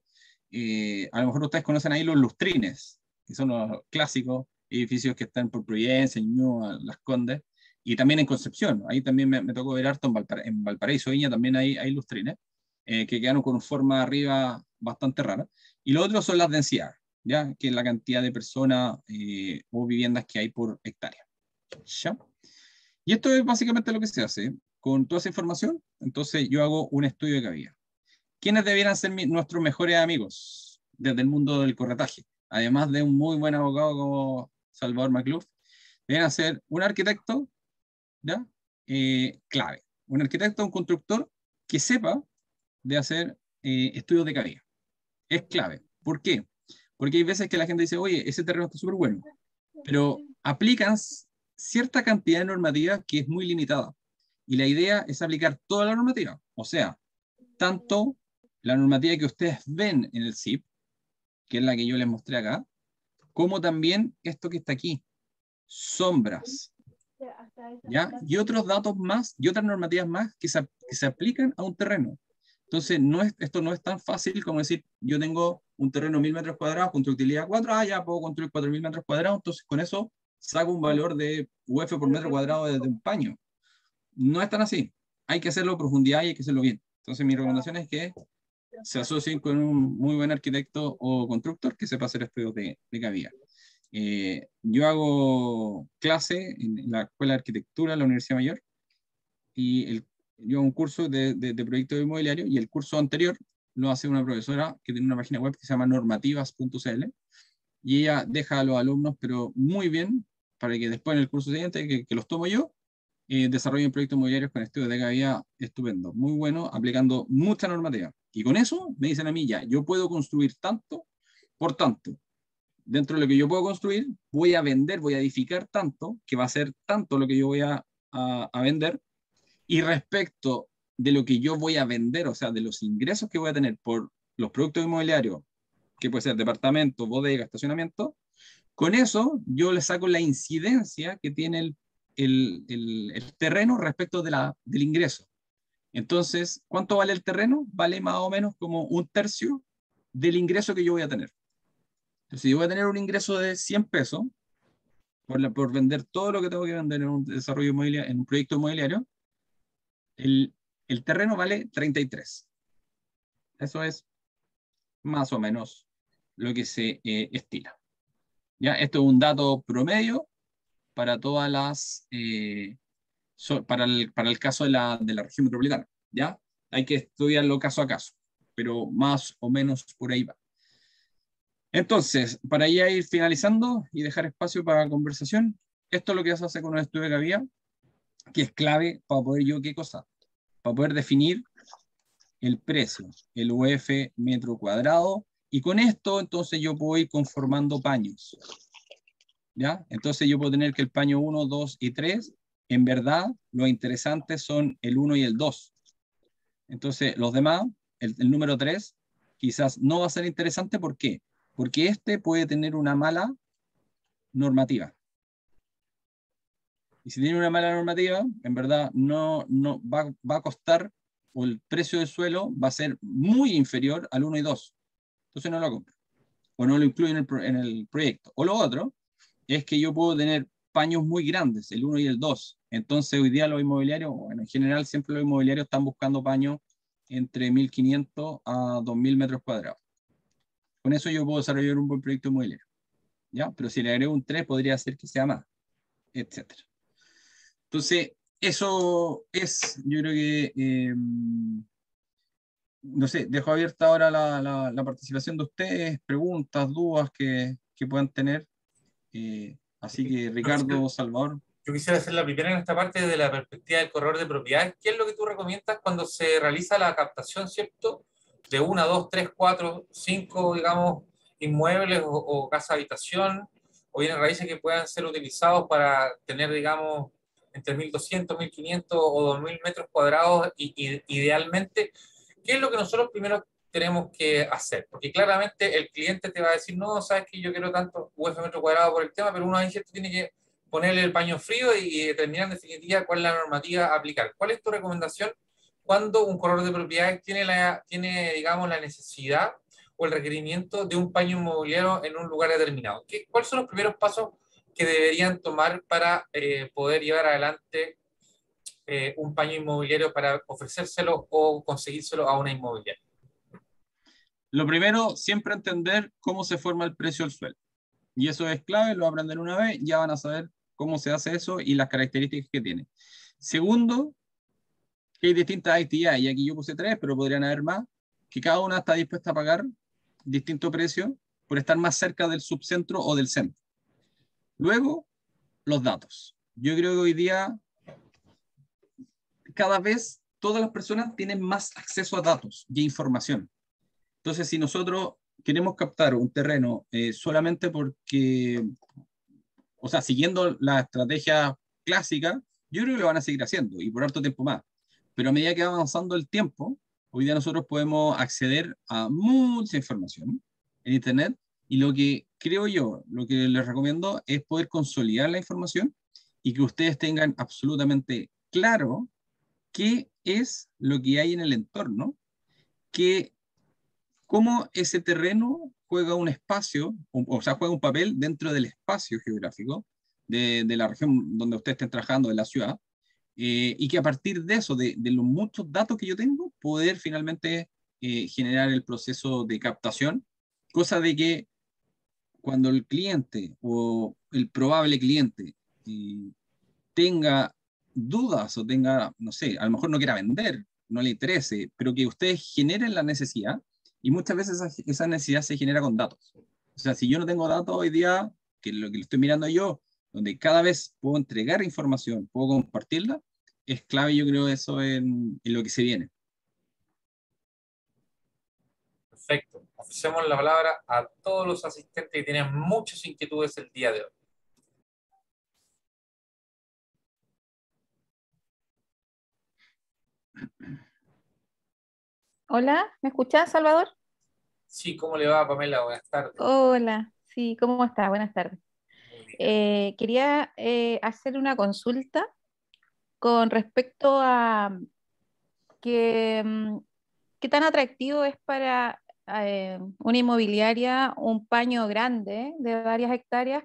A lo mejor ustedes conocen ahí los lustrines, que son los clásicos edificios que están por Providencia, Ñuñoa, Las Condes, y también en Concepción. Ahí también me tocó ver harto en Valparaíso, Viña, también hay lustrines, que quedaron con una forma arriba bastante rara. Y lo otro son las densidades, ¿ya? Que es la cantidad de personas o viviendas que hay por hectárea. ¿Ya? Y esto es básicamente lo que se hace. Con toda esa información, entonces yo hago un estudio de cavidad. ¿Quiénes debieran ser nuestros mejores amigos desde el mundo del corretaje? Además de un muy buen abogado como Salvador McClure, deben ser un arquitecto, ¿ya? Clave. Un arquitecto, un constructor que sepa de hacer estudios de cavidad. Es clave. ¿Por qué? Porque hay veces que la gente dice, oye, ese terreno está súper bueno, pero aplican cierta cantidad de normativa que es muy limitada. Y la idea es aplicar toda la normativa. O sea, tanto la normativa que ustedes ven en el SIP, que es la que yo les mostré acá, como también esto que está aquí, sombras, ¿ya? Y otros datos más, y otras normativas más que se aplican a un terreno. Entonces, esto no es tan fácil como decir, yo tengo un terreno 1000 metros cuadrados, constructibilidad 4, ya puedo construir 4000 metros cuadrados, entonces con eso saco un valor de UF por metro cuadrado desde un paño. No es tan así. Hay que hacerlo a profundidad y hay que hacerlo bien. Entonces, mi recomendación es que se asocien con un muy buen arquitecto o constructor que sepa hacer estudios de cavidad. Yo hago clase en la Escuela de Arquitectura de la Universidad Mayor, y yo hago un curso de proyecto inmobiliario, y el curso anterior lo hace una profesora que tiene una página web que se llama normativas.cl, y ella deja a los alumnos, pero muy bien, para que después en el curso siguiente, que los tomo yo, desarrollen proyectos inmobiliarios con estudios de cavidad estupendo, muy bueno, aplicando mucha normativa. Y con eso me dicen a mí, ya, yo puedo construir tanto, por tanto, dentro de lo que yo puedo construir, voy a vender, voy a edificar tanto, que va a ser tanto lo que yo voy a vender, y respecto de lo que yo voy a vender, o sea, de los ingresos que voy a tener por los productos inmobiliarios, que puede ser departamento, bodega, estacionamiento, con eso yo le saco la incidencia que tiene el terreno respecto del ingreso. Entonces, ¿cuánto vale el terreno? Vale más o menos como un tercio del ingreso que yo voy a tener. Entonces, si yo voy a tener un ingreso de 100 pesos por vender todo lo que tengo que vender en un desarrollo inmobiliario, en un proyecto inmobiliario, el terreno vale 33. Eso es más o menos lo que se estila. ¿Ya? Esto es un dato promedio para todas para el caso de la región metropolitana. ¿Ya? Hay que estudiarlo caso a caso, pero más o menos por ahí va. Entonces, para ya ir finalizando y dejar espacio para conversación, esto es lo que se hace con un estudio de cavidad, que es clave para poder ¿qué cosa? Para poder definir el precio, el UF metro cuadrado, y con esto entonces yo puedo ir conformando paños. ¿Ya? Entonces yo puedo tener que el paño 1, 2 y 3, en verdad, lo interesante son el 1 y el 2. Entonces, los demás, el número 3, quizás no va a ser interesante. ¿Por qué? Porque este puede tener una mala normativa. Y si tiene una mala normativa, en verdad no va a costar, o el precio del suelo va a ser muy inferior al 1 y 2. Entonces no lo compro. O no lo incluyo en el proyecto. O lo otro es que yo puedo tener paños muy grandes, el 1 y el 2. Entonces hoy día los inmobiliarios, bueno, en general siempre los inmobiliarios están buscando paños entre 1500 a 2000 metros cuadrados. Con eso yo puedo desarrollar un buen proyecto inmobiliario. ¿Ya? Pero si le agrego un 3, podría ser que sea más, etc. Entonces, eso es, yo creo que, no sé, dejo abierta ahora la participación de ustedes, preguntas, dudas que puedan tener. Así que Ricardo, Salvador. Yo quisiera hacer la primera en esta parte desde la perspectiva del corredor de propiedades. ¿Qué es lo que tú recomiendas cuando se realiza la captación, cierto? De 1, 2, 3, 4, 5, digamos, inmuebles o casa habitación, o bienes raíces que puedan ser utilizados para tener, digamos, entre 1.200, 1.500 o 2.000 metros cuadrados, y idealmente, ¿qué es lo que nosotros primero tenemos que hacer? Porque claramente el cliente te va a decir, no, sabes que yo quiero tanto UF metro cuadrado por el tema, pero uno ahí cierto tiene que ponerle el paño frío y determinar en definitiva cuál es la normativa a aplicar. ¿Cuál es tu recomendación cuando un corredor de propiedades tiene, digamos, la necesidad o el requerimiento de un paño inmobiliario en un lugar determinado? ¿Cuáles son los primeros pasos que deberían tomar para poder llevar adelante un paño inmobiliario para ofrecérselo o conseguírselo a una inmobiliaria? Lo primero, siempre entender cómo se forma el precio del suelo. Y eso es clave, lo aprenden una vez, ya van a saber cómo se hace eso y las características que tiene. Segundo, que hay distintas actividades, y aquí yo puse 3, pero podrían haber más, que cada una está dispuesta a pagar distinto precio por estar más cerca del subcentro o del centro. Luego, los datos. Yo creo que hoy día cada vez todas las personas tienen más acceso a datos y a información. Entonces, si nosotros queremos captar un terreno solamente porque, o sea, siguiendo la estrategia clásica, yo creo que lo van a seguir haciendo y por harto tiempo más. Pero a medida que va avanzando el tiempo, hoy día nosotros podemos acceder a mucha información en Internet, y lo que creo yo, lo que les recomiendo es poder consolidar la información y que ustedes tengan absolutamente claro qué es lo que hay en el entorno, que cómo ese terreno juega un espacio, o sea, juega un papel dentro del espacio geográfico de la región donde ustedes estén trabajando, de la ciudad, y que a partir de eso, de los muchos datos que yo tengo, poder finalmente generar el proceso de captación, cosa de que cuando el cliente o el probable cliente tenga dudas o tenga, no sé, a lo mejor no quiera vender, no le interese, pero que ustedes generen la necesidad, y muchas veces esa necesidad se genera con datos. O sea, si yo no tengo datos hoy día, que lo que lo estoy mirando yo, donde cada vez puedo entregar información, puedo compartirla, es clave, yo creo, eso en lo que se viene. Perfecto. Ofrecemos la palabra a todos los asistentes que tienen muchas inquietudes el día de hoy. Hola, ¿me escuchás, Salvador? Sí, ¿cómo le va, Pamela? Buenas tardes. Hola, sí, ¿cómo está? Buenas tardes. Muy bien. Quería hacer una consulta con respecto a que, qué tan atractivo es para una inmobiliaria un paño grande de varias hectáreas,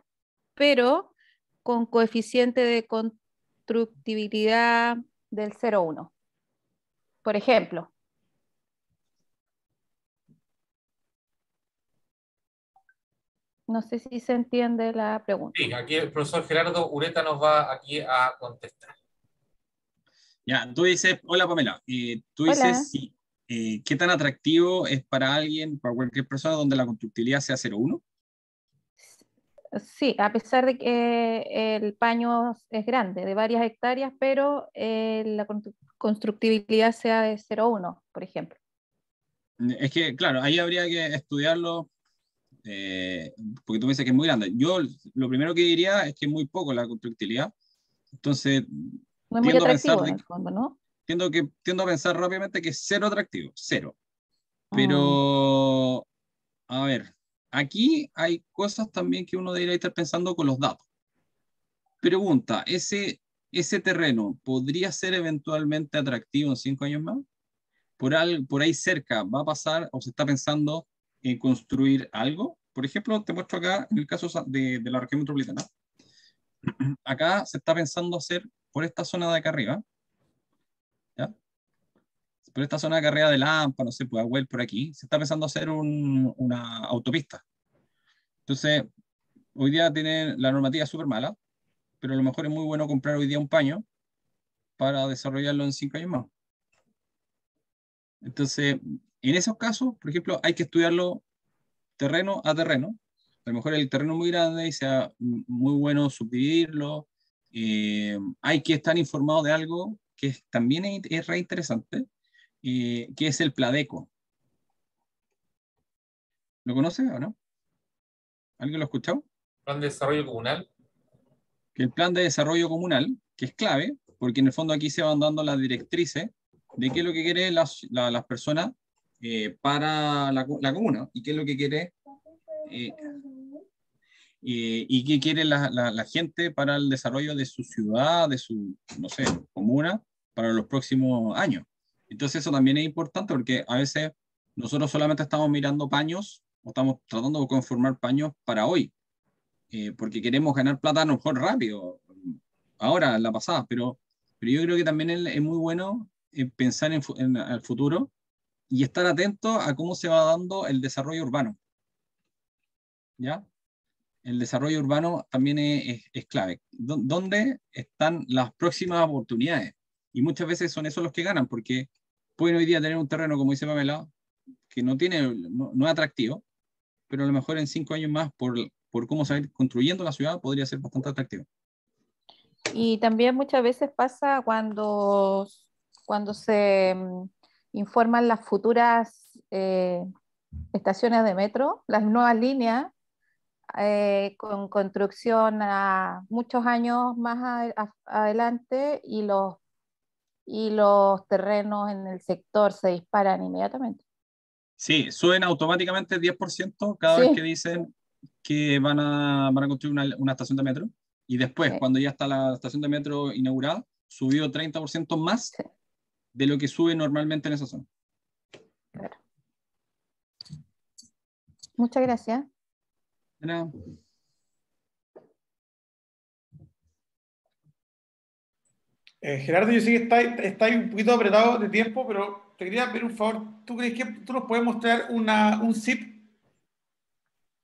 pero con coeficiente de constructibilidad del 0,1, por ejemplo. No sé si se entiende la pregunta. Sí, aquí el profesor Gerardo Ureta nos va aquí a contestar. Ya, tú dices, hola Pamela, tú dices Hola. sí, ¿qué tan atractivo es para alguien, para cualquier persona donde la constructibilidad sea 0,1? Sí, a pesar de que el paño es grande, de varias hectáreas, pero la constructibilidad sea de 0,1, por ejemplo. Es que, claro, ahí habría que estudiarlo, porque tú me dices que es muy grande. Yo lo primero que diría es que es muy poco la constructibilidad, entonces No es muy tiendo a pensar atractivo en de, el fondo, ¿no? tiendo a pensar rápidamente que es cero atractivo, cero. Mm, Pero, a ver, aquí hay cosas también que uno debería estar pensando con los datos. Pregunta, ¿ese terreno podría ser eventualmente atractivo en 5 años más? Por ahí cerca va a pasar o se está pensando en construir algo. Por ejemplo, te muestro acá en el caso de la región metropolitana. Acá se está pensando hacer por esta zona de acá arriba, ¿ya? Por esta zona de acá arriba de Lampa, no sé, pues Agüel por aquí, se está pensando hacer una autopista. Entonces, hoy día tiene la normativa súper mala, pero a lo mejor es muy bueno comprar hoy día un paño para desarrollarlo en 5 años más. Entonces, en esos casos, por ejemplo, hay que estudiarlo terreno a terreno. A lo mejor el terreno es muy grande y sea muy bueno subdividirlo. Hay que estar informado de algo que también es re interesante, que es el Pladeco. ¿Lo conoce o no? ¿Alguien lo ha escuchado? Plan de desarrollo comunal. Que el plan de desarrollo comunal, que es clave, porque en el fondo aquí se van dando las directrices de qué es lo que quieren las personas para la comuna y qué es lo que quiere eh, y qué quiere la gente para el desarrollo de su ciudad, de su, no sé, comuna, para los próximos años. Entonces eso también es importante porque a veces nosotros solamente estamos mirando paños o estamos tratando de conformar paños para hoy, porque queremos ganar plata a lo mejor rápido, ahora, en la pasada, pero yo creo que también es muy bueno pensar en el futuro y estar atento a cómo se va dando el desarrollo urbano, ¿ya? El desarrollo urbano también es clave. ¿Dónde están las próximas oportunidades? Y muchas veces son esos los que ganan, porque pueden hoy día tener un terreno, como dice Pamela, que no es atractivo, pero a lo mejor en 5 años más, por cómo se va a ir construyendo la ciudad, podría ser bastante atractivo. Y también muchas veces pasa cuando se informan las futuras estaciones de metro, las nuevas líneas, con construcción a muchos años más adelante y los terrenos en el sector se disparan inmediatamente. Sí, suben automáticamente 10% cada vez que Sí, dicen que van a construir una estación de metro. Y después, sí, cuando ya está la estación de metro inaugurada, subió 30% más sí, de lo que sube normalmente en esa zona. claro. Muchas gracias. Era- Gerardo, yo sé que está un poquito apretado de tiempo, pero te quería pedir un favor. ¿Tú crees que tú nos puedes mostrar un zip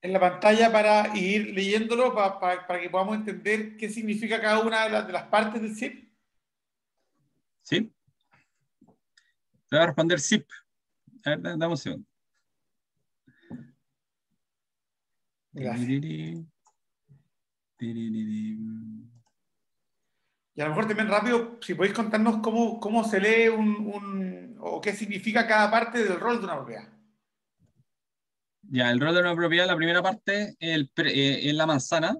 en la pantalla para ir leyéndolo, para que podamos entender qué significa cada una de las partes del zip? ¿Sí? Te voy a responder SIP. A ver, dame un segundo. Gracias. Y a lo mejor también rápido, si podéis contarnos cómo se lee o qué significa cada parte del rol de una propiedad. Ya, el rol de una propiedad, la primera parte es la manzana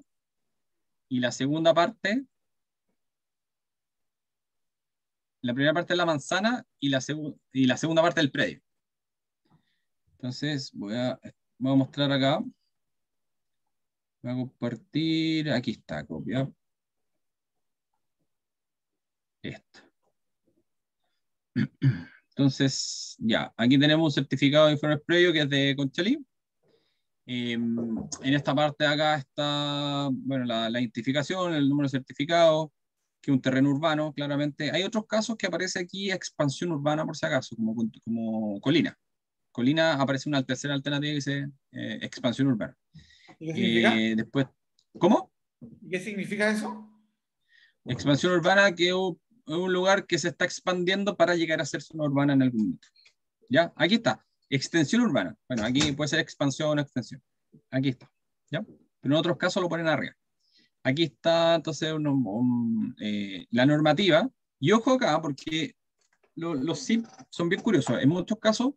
y la primera parte es la manzana y la segunda parte del predio. Entonces, voy a mostrar acá. Voy a compartir. Aquí está, copia. Esto. Entonces, ya, aquí tenemos un certificado de informe previo que es de Conchalí. En esta parte de acá está, bueno, la identificación, el número de certificado, que es un terreno urbano, claramente. Hay otros casos que aparece aquí expansión urbana, por si acaso, como Colina. Colina aparece una tercera alternativa que dice expansión urbana. ¿Y qué significa? Después, ¿cómo? ¿Y qué significa eso? Expansión urbana, que es un lugar que se está expandiendo para llegar a ser zona urbana en algún momento. ¿Ya? Aquí está. Extensión urbana. Bueno, aquí puede ser expansión o extensión. Aquí está. ¿Ya? Pero en otros casos lo ponen arriba. Aquí está entonces la normativa. Y ojo acá, porque los SIP son bien curiosos. En muchos casos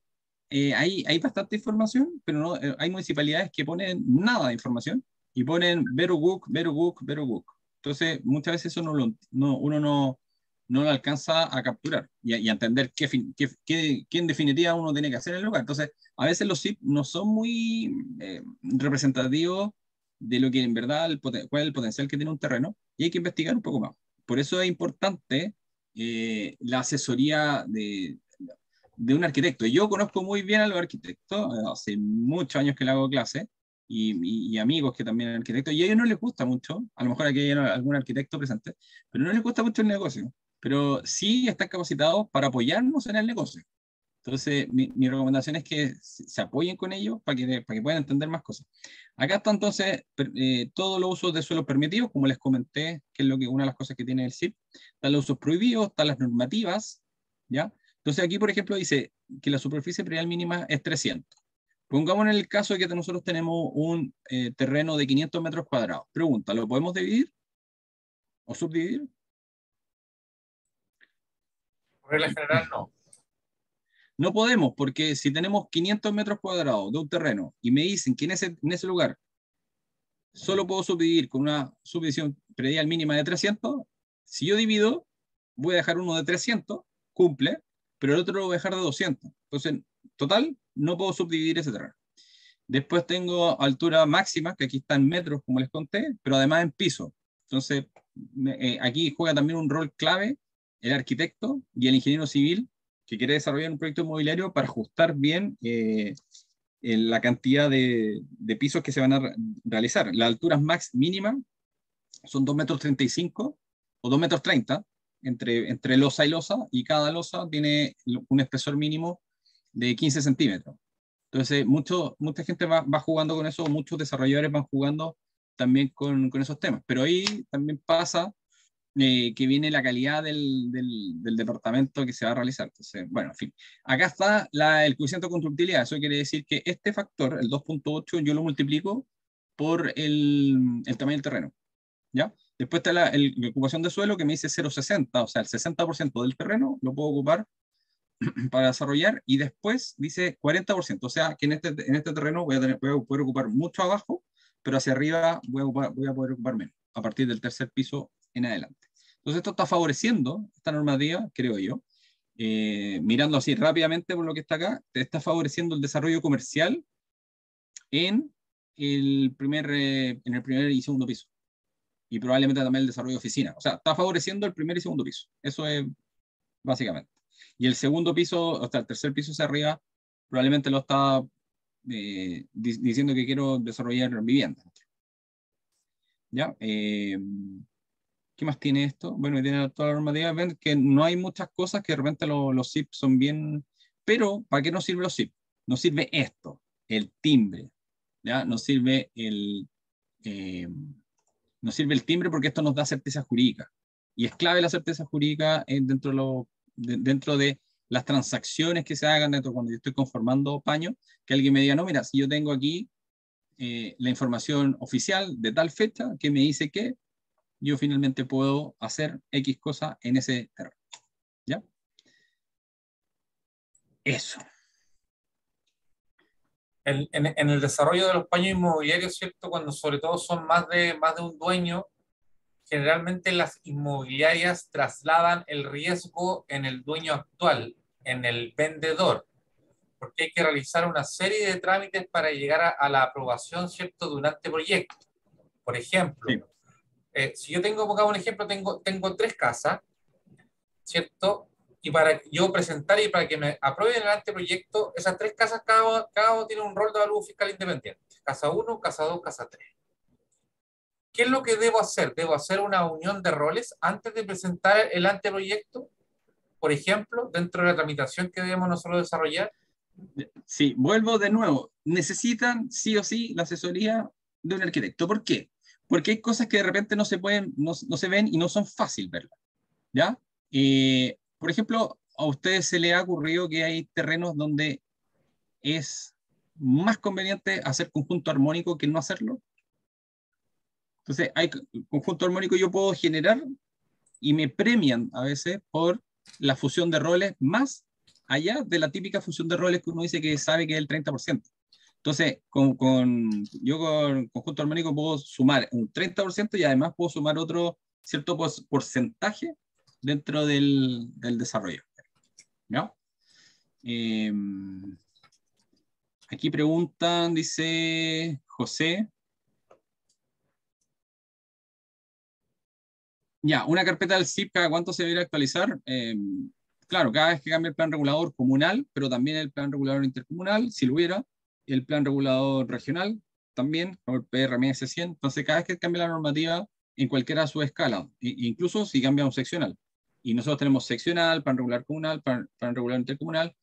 hay bastante información, pero no, hay municipalidades que ponen nada de información y ponen Veruguk, Veruguk, Veruguk. Entonces, muchas veces eso uno no lo alcanza a capturar y a entender qué en definitiva uno tiene que hacer en el lugar. Entonces, a veces los SIP no son muy representativos de lo que en verdad, cuál es el potencial que tiene un terreno y hay que investigar un poco más. Por eso es importante la asesoría de un arquitecto. Yo conozco muy bien a los arquitectos, hace muchos años que le hago clase, y amigos que también son arquitectos, y a ellos no les gusta mucho, a lo mejor aquí hay algún arquitecto presente, pero no les gusta mucho el negocio, pero sí están capacitados para apoyarnos en el negocio. Entonces, mi recomendación es que se apoyen con ellos para que puedan entender más cosas. Acá está entonces todos los usos de suelos permitidos, como les comenté, que es una de las cosas que tiene el SIP. Están los usos prohibidos, están las normativas, ¿ya? Entonces aquí, por ejemplo, dice que la superficie predial mínima es 300. Pongamos en el caso de que nosotros tenemos un terreno de 500 metros cuadrados. Pregunta, ¿lo podemos dividir o subdividir? Por regla general, no. No podemos, porque si tenemos 500 metros cuadrados de un terreno y me dicen que en ese lugar solo puedo subdividir con una subdivisión predial mínima de 300. Si yo divido, voy a dejar uno de 300, cumple, pero el otro lo voy a dejar de 200. Entonces, total, no puedo subdividir ese terreno. Después tengo altura máxima, que aquí está en metros, como les conté, pero además en piso. Entonces, aquí juega también un rol clave el arquitecto y el ingeniero civil que quiere desarrollar un proyecto inmobiliario para ajustar bien la cantidad de pisos que se van a realizar. Las alturas mínimas son 2,35 m o 2,30 m entre losa y losa, y cada losa tiene un espesor mínimo de 15 centímetros. Entonces, mucha gente va jugando con eso, muchos desarrolladores van jugando también con esos temas. Pero ahí también pasa que viene la calidad del departamento que se va a realizar. Entonces, bueno, en fin. Acá está el coeficiente de constructibilidad. Eso quiere decir que este factor, el 2,8, yo lo multiplico por el tamaño del terreno. ¿Ya? Después está la ocupación de suelo, que me dice 0,60, o sea, el 60% del terreno lo puedo ocupar para desarrollar, y después dice 40%, o sea que en este terreno voy a poder ocupar mucho abajo, pero hacia arriba voy a poder ocupar menos, a partir del tercer piso en adelante. Entonces esto está favoreciendo, esta normativa, creo yo, mirando así rápidamente por lo que está acá, está favoreciendo el desarrollo comercial en el primer y segundo piso, y probablemente también el desarrollo de oficina. O sea, está favoreciendo el primer y segundo piso. Eso es básicamente. Y el segundo piso, hasta el tercer piso hacia arriba, probablemente lo está diciendo que quiero desarrollar vivienda. ¿Ya? ¿Qué más tiene esto? Bueno, tiene toda la normativa. Ven que no hay muchas cosas, que de repente los SIP son bien... Pero, ¿para qué nos sirve los SIP? Nos sirve esto, el timbre. ¿Ya? Nos sirve el timbre, porque esto nos da certeza jurídica. Y es clave la certeza jurídica dentro de las transacciones que se hagan cuando yo estoy conformando paño, que alguien me diga, no, mira, si yo tengo aquí la información oficial de tal fecha que me dice que yo finalmente puedo hacer X cosa en ese terreno. ¿Ya? Eso. En el desarrollo de los paños inmobiliarios, ¿cierto? Cuando sobre todo son más de un dueño, generalmente las inmobiliarias trasladan el riesgo en el dueño actual, en el vendedor, porque hay que realizar una serie de trámites para llegar a la aprobación, ¿cierto?, de un anteproyecto. Por ejemplo, Sí. Si yo pongamos un ejemplo, tengo 3 casas, ¿cierto? Y para yo presentar y para que me aprueben el anteproyecto, esas 3 casas, cada uno tiene un rol de avalúo fiscal independiente. Casa 1, casa 2, casa 3. ¿Qué es lo que debo hacer? ¿Debo hacer una unión de roles antes de presentar el anteproyecto? Por ejemplo, dentro de la tramitación que debemos nosotros desarrollar. Sí, vuelvo de nuevo. Necesitan sí o sí la asesoría de un arquitecto. ¿Por qué? Porque hay cosas que de repente no se ven y no son fácil verlas. ¿Ya? Por ejemplo, a ustedes se les ha ocurrido que hay terrenos donde es más conveniente hacer conjunto armónico que no hacerlo. Entonces, hay conjunto armónico, yo puedo generar y me premian a veces por la fusión de roles más allá de la típica fusión de roles que uno dice que sabe que es el 30%. Entonces, yo con conjunto armónico puedo sumar un 30% y además puedo sumar otro cierto porcentaje dentro del desarrollo. ¿No? Aquí preguntan, dice José. Ya, una carpeta del SIP, ¿cada cuánto se debería actualizar? Claro, cada vez que cambie el plan regulador comunal, pero también el plan regulador intercomunal, si lo hubiera, el plan regulador regional también, o el PRMS 100. Entonces, cada vez que cambie la normativa en cualquiera de sus escalas, incluso si cambia un seccional. Y nosotros tenemos seccional, plan regular comunal, plan regulador intercomunal,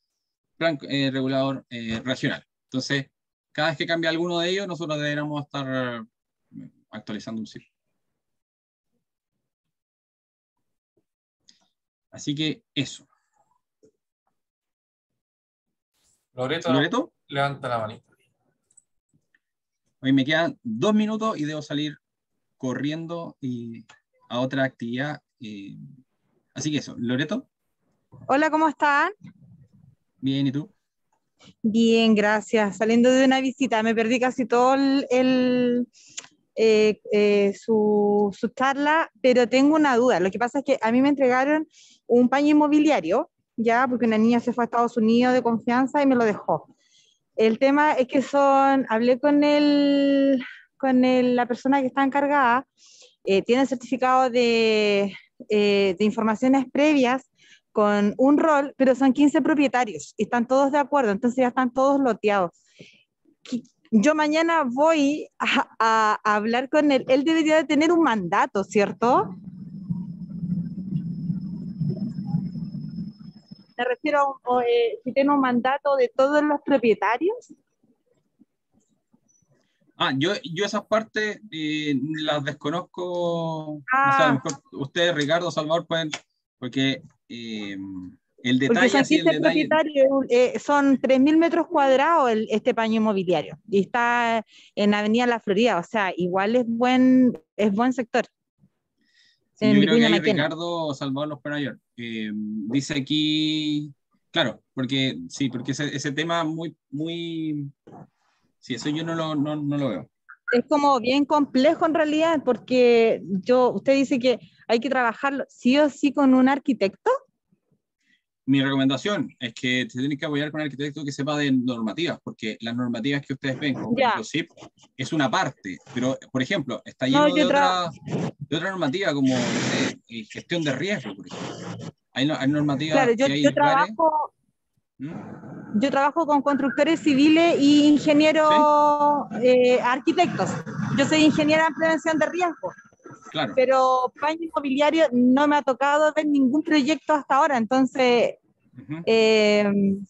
plan regulador regional. Entonces, cada vez que cambia alguno de ellos, nosotros deberíamos estar actualizando un SIP. Así que eso. Loreto, levanta la manita. Hoy me quedan 2 minutos y debo salir corriendo a otra actividad. Así que eso. Loreto. Hola, ¿cómo están? Bien, ¿y tú? Bien, gracias. Saliendo de una visita, me perdí casi todo su charla, pero tengo una duda. Lo que pasa es que a mí me entregaron un paño inmobiliario, ya, porque una niña se fue a Estados Unidos de confianza y me lo dejó. El tema es que hablé la persona que está encargada, tiene certificado de informaciones previas con un rol, pero son 15 propietarios y están todos de acuerdo, entonces ya están todos loteados. Yo mañana voy a hablar con él debería de tener un mandato, ¿cierto? Me refiero a si tiene un mandato de todos los propietarios. Yo esas partes las desconozco. O sea, a lo mejor ustedes, Ricardo, Salvador, pueden, porque el Porque detalle, son así, el 15 detalle. propietarios, son 3.000 metros cuadrados este paño inmobiliario. Y está en Avenida La Florida, o sea, igual es buen sector. Sí, En yo creo que Vicuña ahí Maquena. Ricardo Salvador los puede ayudar. Dice aquí, claro, porque sí, porque ese tema muy, sí, eso yo no lo veo. Es como bien complejo en realidad, porque usted dice que hay que trabajarlo sí o sí con un arquitecto. Mi recomendación es que te tienes que apoyar con un arquitecto que sepa de normativas, porque las normativas que ustedes ven, como por Ya. ejemplo SIP, es una parte, pero por ejemplo, está No, lleno de otra normativa, como no sé, gestión de riesgo, por ejemplo. Hay normativas Claro, que hay lugares. ¿Mm? yo trabajo con constructores civiles y ¿Sí? ingenieros arquitectos. Yo soy ingeniera en prevención de riesgo, Claro. pero paño inmobiliario no me ha tocado ver ningún proyecto hasta ahora, entonces Uh-huh.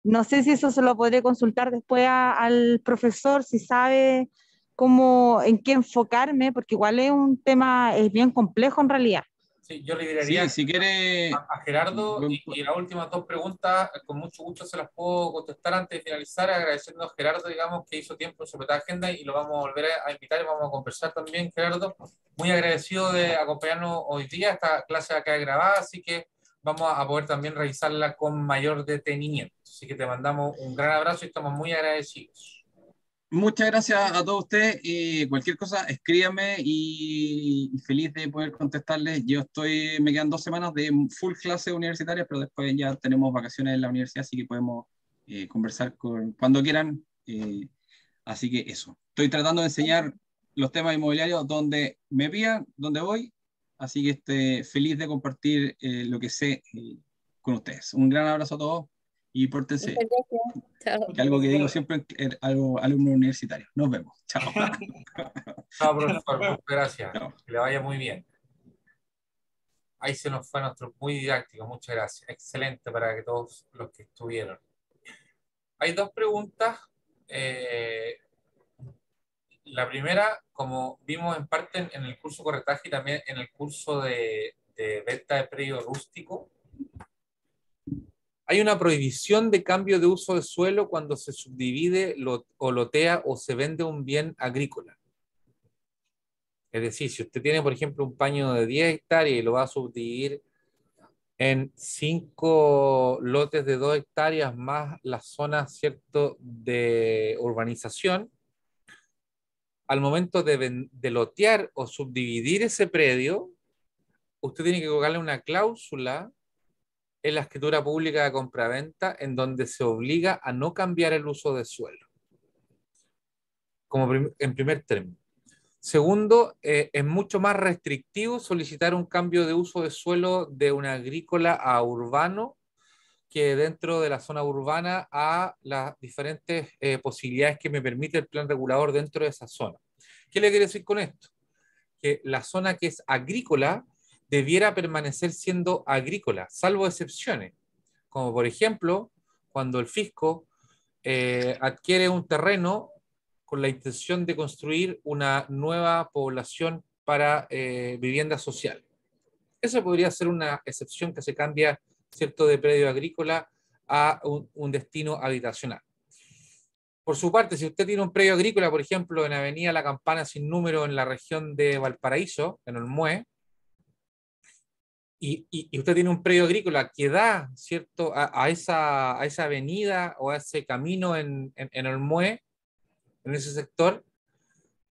no sé si eso se lo podré consultar después al profesor, si sabe en qué enfocarme, porque igual es un tema, es bien complejo en realidad. Sí, yo le diría Sí, si quiere. a Gerardo y las últimas dos preguntas, con mucho gusto se las puedo contestar antes de finalizar, agradeciendo a Gerardo, digamos, que hizo tiempo en su apretada agenda y lo vamos a volver a invitar y vamos a conversar también, Gerardo. Muy agradecido de acompañarnos hoy día, esta clase acá es grabada, así que vamos a poder también revisarla con mayor detenimiento. Así que te mandamos un gran abrazo y estamos muy agradecidos. Muchas gracias a todos ustedes. Cualquier cosa, escríbame y feliz de poder contestarles. Me quedan 2 semanas de full clases universitarias, pero después ya tenemos vacaciones en la universidad, así que podemos conversar cuando quieran. Así que eso. Estoy tratando de enseñar los temas inmobiliarios donde me pidan, donde voy. Así que feliz de compartir lo que sé con ustedes. Un gran abrazo a todos y pórtense bien. Que algo que digo siempre es alumno universitario. Nos vemos. Chao. Chao, profesor. Muchas gracias. Chao. Que le vaya muy bien. Ahí se nos fue nuestro muy didáctico. Muchas gracias. Excelente para que todos los que estuvieron. Hay dos preguntas. La primera, como vimos en parte en el curso corretaje y también en el curso de venta de predio rústico, hay una prohibición de cambio de uso de suelo cuando se subdivide o lotea o se vende un bien agrícola. Es decir, si usted tiene, por ejemplo, un paño de 10 hectáreas y lo va a subdividir en 5 lotes de 2 hectáreas más la zona, ¿cierto?, de urbanización, al momento de lotear o subdividir ese predio, usted tiene que colocarle una cláusula en la escritura pública de compraventa en donde se obliga a no cambiar el uso de suelo, como en primer término. Segundo, es mucho más restrictivo solicitar un cambio de uso de suelo de un agrícola a urbano que dentro de la zona urbana a las diferentes posibilidades que me permite el plan regulador dentro de esa zona. ¿Qué le quiero decir con esto? Que la zona que es agrícola debiera permanecer siendo agrícola, salvo excepciones, como por ejemplo cuando el fisco adquiere un terreno con la intención de construir una nueva población para vivienda social. Esa podría ser una excepción que se cambia, ¿cierto?, de predio agrícola a un destino habitacional. Por su parte, si usted tiene un predio agrícola, por ejemplo, en Avenida La Campana sin número en la región de Valparaíso, en Olmué, y usted tiene un predio agrícola que da, ¿cierto?, a esa avenida o a ese camino en Olmué, en ese sector,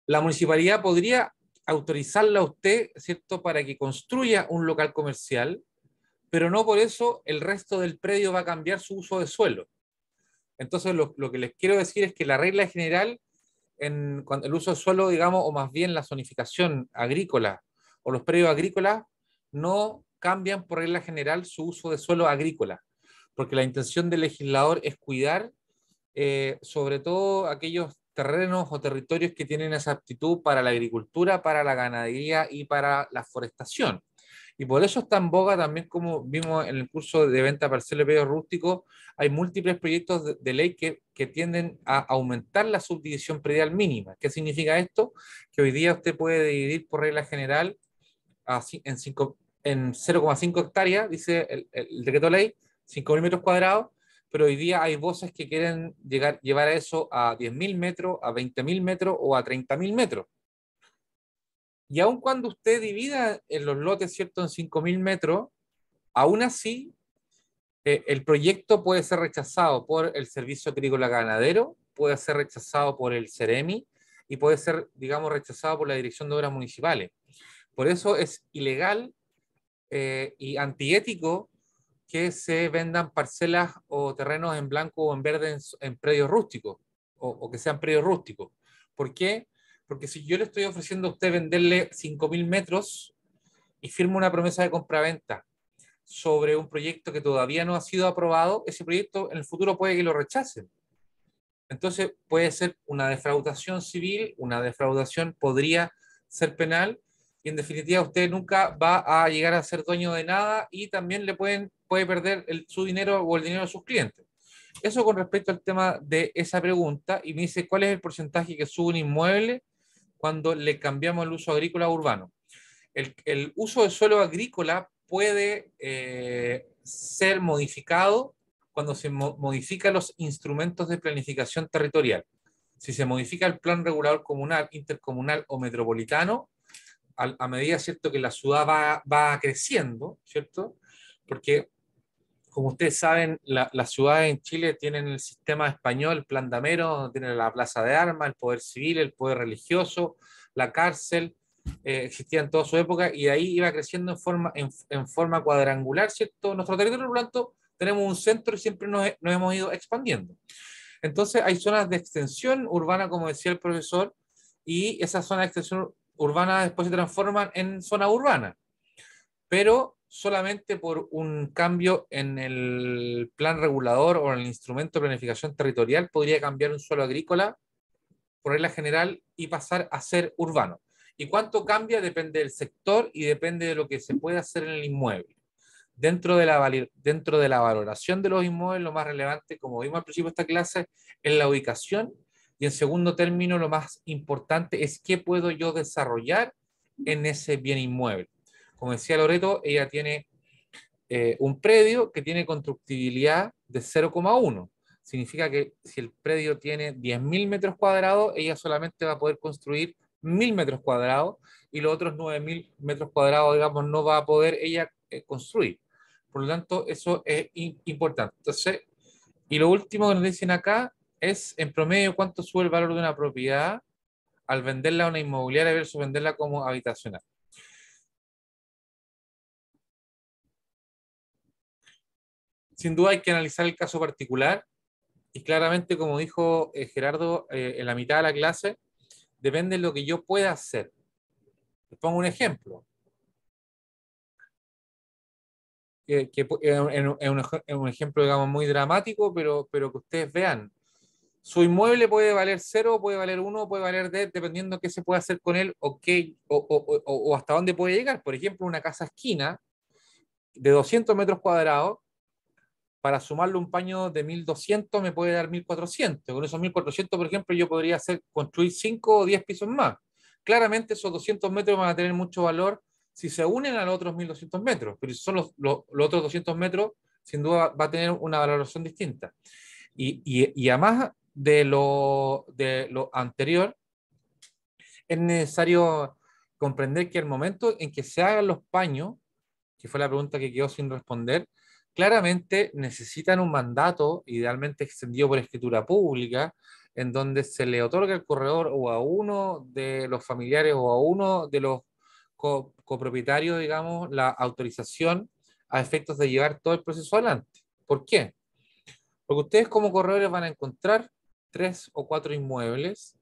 la municipalidad podría autorizarla a usted, ¿cierto?, para que construya un local comercial, pero no por eso el resto del predio va a cambiar su uso de suelo. Entonces, lo que les quiero decir es que la regla general cuando el uso de suelo, digamos, o más bien la zonificación agrícola o los predios agrícolas, no cambian por regla general su uso de suelo agrícola, porque la intención del legislador es cuidar sobre todo aquellos terrenos o territorios que tienen esa aptitud para la agricultura, para la ganadería y para la forestación. Y por eso está en boga también, como vimos en el curso de venta parcial de predios rústicos, hay múltiples proyectos de ley que tienden a aumentar la subdivisión predial mínima. ¿Qué significa esto? Que hoy día usted puede dividir por regla general en 0,5 hectáreas, dice el decreto ley, 5.000 metros cuadrados, pero hoy día hay voces que quieren llevar a eso a 10.000 metros, a 20.000 metros o a 30.000 metros. Y aun cuando usted divida en los lotes, ¿cierto?, en 5.000 metros, aún así el proyecto puede ser rechazado por el Servicio Agrícola Ganadero, puede ser rechazado por el CEREMI y puede ser, digamos, rechazado por la Dirección de Obras Municipales. Por eso es ilegal y antiético que se vendan parcelas o terrenos en blanco o en verde en predios rústicos o que sean predios rústicos. ¿Por qué? Porque si yo le estoy ofreciendo a usted venderle 5.000 metros y firma una promesa de compraventa sobre un proyecto que todavía no ha sido aprobado, ese proyecto en el futuro puede que lo rechacen. Entonces puede ser una defraudación civil, una defraudación podría ser penal, y en definitiva usted nunca va a llegar a ser dueño de nada y también puede perder su dinero o el dinero de sus clientes. Eso con respecto al tema de esa pregunta, y me dice cuál es el porcentaje que sube un inmueble cuando le cambiamos el uso agrícola a urbano. El uso de suelo agrícola puede ser modificado cuando se modifican los instrumentos de planificación territorial. Si se modifica el plan regulador comunal, intercomunal o metropolitano, a medida, ¿cierto?, que la ciudad va creciendo, ¿cierto? Porque, como ustedes saben, las ciudades en Chile tienen el sistema español, el plan Damero, tienen la plaza de armas, el poder civil, el poder religioso, la cárcel, existía en toda su época, y ahí iba creciendo en forma cuadrangular, ¿cierto? Nuestro territorio, por lo tanto, tenemos un centro y siempre nos hemos ido expandiendo. Entonces, hay zonas de extensión urbana, como decía el profesor, y esas zonas de extensión urbana después se transforman en zona urbana, pero solamente por un cambio en el plan regulador o en el instrumento de planificación territorial podría cambiar un suelo agrícola por regla general y pasar a ser urbano. ¿Y cuánto cambia? Depende del sector y depende de lo que se puede hacer en el inmueble. Dentro de la valoración de los inmuebles, lo más relevante, como vimos al principio de esta clase, es la ubicación, y en segundo término, lo más importante es qué puedo yo desarrollar en ese bien inmueble. Como decía Loreto, ella tiene un predio que tiene constructibilidad de 0,1. Significa que si el predio tiene 10.000 metros cuadrados, ella solamente va a poder construir 1.000 metros cuadrados, y los otros 9.000 metros cuadrados, digamos, no va a poder ella construir. Por lo tanto, eso es importante. Entonces, y lo último que nos dicen acá es, en promedio, cuánto sube el valor de una propiedad al venderla a una inmobiliaria versus venderla como habitacional. Sin duda hay que analizar el caso particular, y claramente, como dijo Gerardo en la mitad de la clase, depende de lo que yo pueda hacer. Les pongo un ejemplo. Es un ejemplo, digamos, muy dramático, pero que ustedes vean. Su inmueble puede valer 0, puede valer 1, puede valer 10, dependiendo qué se puede hacer con él o hasta dónde puede llegar. Por ejemplo, una casa esquina de 200 metros cuadrados, para sumarle un paño de 1.200 me puede dar 1.400. Con esos 1.400, por ejemplo, yo podría construir 5 o 10 pisos más. Claramente esos 200 metros van a tener mucho valor si se unen a los otros 1.200 metros, pero si son los otros 200 metros, sin duda va a tener una valoración distinta. Y además de lo anterior, es necesario comprender que el momento en que se hagan los paños, que fue la pregunta que quedó sin responder, claramente necesitan un mandato, idealmente extendido por escritura pública, en donde se le otorga al corredor o a uno de los familiares o a uno de los copropietarios, digamos, la autorización a efectos de llevar todo el proceso adelante. ¿Por qué? Porque ustedes como corredores van a encontrar 3 o 4 inmuebles,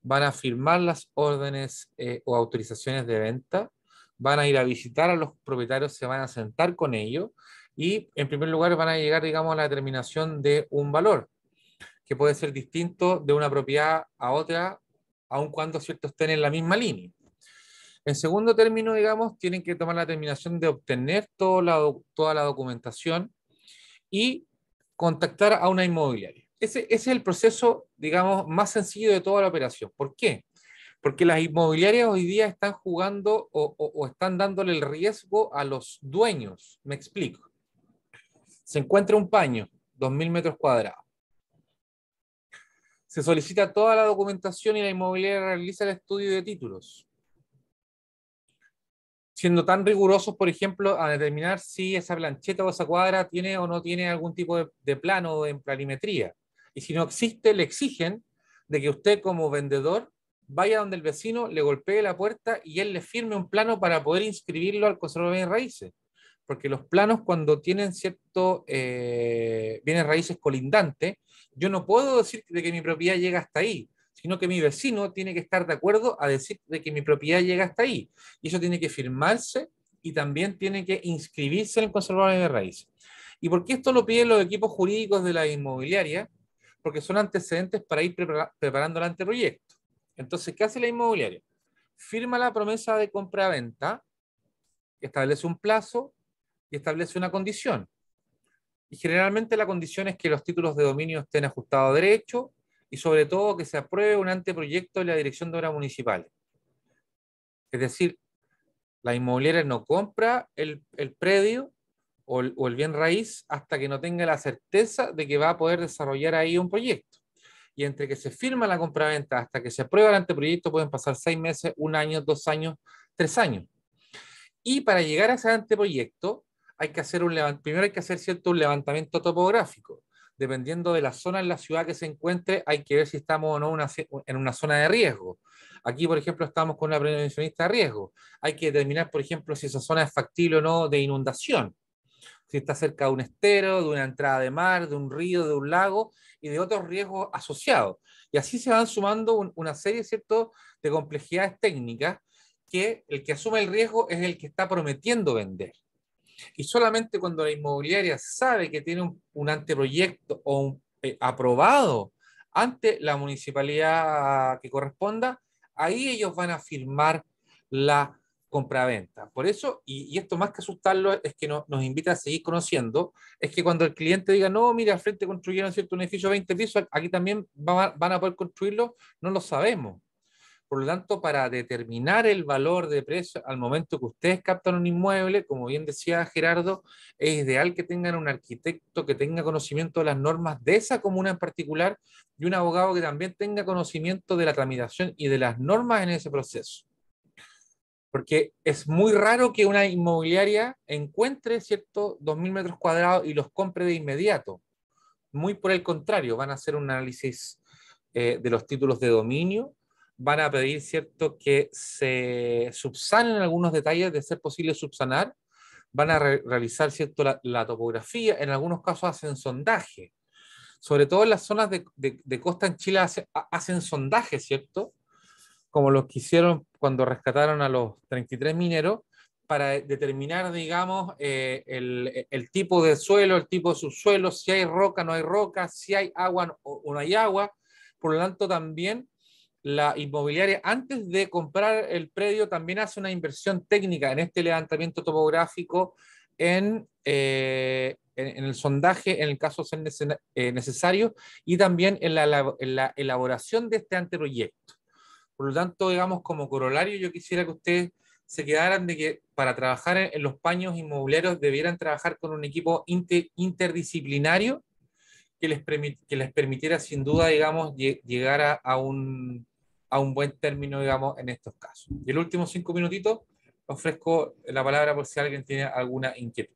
van a firmar las órdenes o autorizaciones de venta, van a ir a visitar a los propietarios, se van a sentar con ellos y en primer lugar van a llegar, digamos, a la determinación de un valor que puede ser distinto de una propiedad a otra, aun cuando cierto estén en la misma línea. En segundo término, digamos, tienen que tomar la determinación de obtener toda la documentación y contactar a una inmobiliaria. Ese es el proceso, digamos, más sencillo de toda la operación. ¿Por qué? Porque las inmobiliarias hoy día están jugando o están dándole el riesgo a los dueños. Me explico. Se encuentra un paño, 2.000 metros cuadrados. Se solicita toda la documentación y la inmobiliaria realiza el estudio de títulos, siendo tan rigurosos, por ejemplo, a determinar si esa plancheta o esa cuadra tiene o no tiene algún tipo de plano o en planimetría. Y si no existe, le exigen de que usted como vendedor vaya donde el vecino, le golpee la puerta y él le firme un plano para poder inscribirlo al conservador de bienes raíces. Porque los planos, cuando tienen cierto bienes raíces colindantes, yo no puedo decir de que mi propiedad llega hasta ahí, sino que mi vecino tiene que estar de acuerdo a decir de que mi propiedad llega hasta ahí. Y eso tiene que firmarse y también tiene que inscribirse en el conservador de bienes raíces. ¿Y por qué esto lo piden los equipos jurídicos de la inmobiliaria? Porque son antecedentes para ir preparando el anteproyecto. Entonces, ¿qué hace la inmobiliaria? Firma la promesa de compra-venta, establece un plazo y establece una condición. Y generalmente la condición es que los títulos de dominio estén ajustados a derecho y sobre todo que se apruebe un anteproyecto de la Dirección de Obras Municipales. Es decir, la inmobiliaria no compra el predio o el bien raíz hasta que no tenga la certeza de que va a poder desarrollar ahí un proyecto. Y entre que se firma la compraventa hasta que se aprueba el anteproyecto pueden pasar 6 meses, 1 año, 2 años, 3 años. Y para llegar a ese anteproyecto hay que hacer primero hay que hacer un levantamiento topográfico. Dependiendo de la zona en la ciudad que se encuentre, hay que ver si estamos o no en una zona de riesgo. Aquí, por ejemplo, estamos con una prevencionista de riesgo. Hay que determinar, por ejemplo, si esa zona es factible o no de inundación. Si está cerca de un estero, de una entrada de mar, de un río, de un lago y de otros riesgos asociados. Y así se van sumando una serie, ¿cierto?, de complejidades técnicas que el que asume el riesgo es el que está prometiendo vender. Y solamente cuando la inmobiliaria sabe que tiene un anteproyecto o aprobado ante la municipalidad que corresponda, ahí ellos van a firmar la compraventa. Por eso, y esto más que asustarlo, es que nos invita a seguir conociendo, es que cuando el cliente diga, no, mira, al frente construyeron, ¿cierto?, un edificio de 20 pisos, aquí también van a poder construirlo, no lo sabemos. Por lo tanto, para determinar el valor de precio al momento que ustedes captan un inmueble, como bien decía Gerardo, es ideal que tengan un arquitecto que tenga conocimiento de las normas de esa comuna en particular y un abogado que también tenga conocimiento de la tramitación y de las normas en ese proceso. Porque es muy raro que una inmobiliaria encuentre, ¿cierto?, 2.000 metros cuadrados y los compre de inmediato. Muy por el contrario, van a hacer un análisis de los títulos de dominio, van a pedir, ¿cierto?, que se subsanen algunos detalles de ser posible subsanar, van a realizar, ¿cierto?, la topografía, en algunos casos hacen sondaje, sobre todo en las zonas de costa en Chile hacen sondaje, ¿cierto?, como los que hicieron cuando rescataron a los 33 mineros, para determinar, digamos, el tipo de suelo, el tipo de subsuelo, si hay roca, no hay roca, si hay agua o no hay agua. Por lo tanto, también la inmobiliaria, antes de comprar el predio, también hace una inversión técnica en este levantamiento topográfico, en el sondaje, en el caso de ser necesario, y también en la elaboración de este anteproyecto. Por lo tanto, digamos, como corolario, yo quisiera que ustedes se quedaran de que para trabajar en los paños inmobiliarios debieran trabajar con un equipo interdisciplinario que les permitiera sin duda, digamos, llegar a un buen término, digamos, en estos casos. Y el último 5 minutitos, ofrezco la palabra por si alguien tiene alguna inquietud.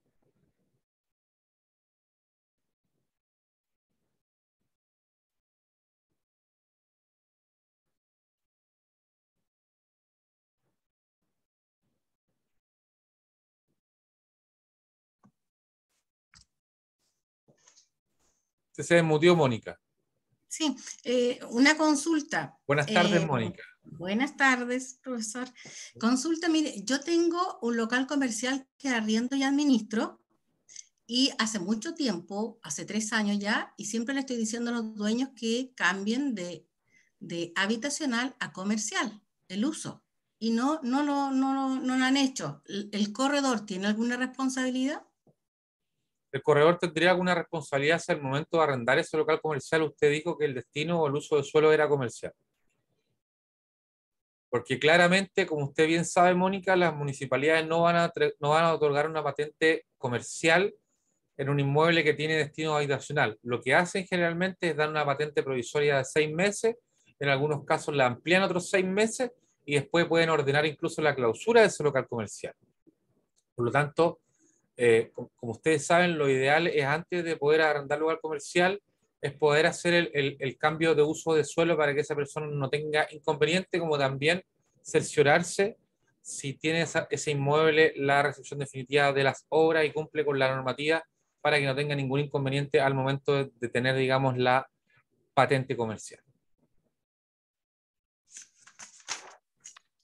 Se desmutió Mónica. Sí, una consulta. Buenas tardes, Mónica. Buenas tardes, profesor. Consulta, mire, yo tengo un local comercial que arriendo y administro, y hace mucho tiempo, hace 3 años ya, y siempre le estoy diciendo a los dueños que cambien de habitacional a comercial, el uso. Y no lo han hecho. ¿El corredor tiene alguna responsabilidad? El corredor tendría alguna responsabilidad si al momento de arrendar ese local comercial usted dijo que el destino o el uso del suelo era comercial. Porque claramente, como usted bien sabe, Mónica, las municipalidades no van a otorgar una patente comercial en un inmueble que tiene destino habitacional. Lo que hacen generalmente es dar una patente provisoria de 6 meses, en algunos casos la amplían otros 6 meses y después pueden ordenar incluso la clausura de ese local comercial. Por lo tanto, como ustedes saben, lo ideal es antes de poder arrendar lugar comercial, es poder hacer el cambio de uso de suelo para que esa persona no tenga inconveniente, como también cerciorarse si tiene ese inmueble la recepción definitiva de las obras y cumple con la normativa para que no tenga ningún inconveniente al momento de tener, digamos, la patente comercial.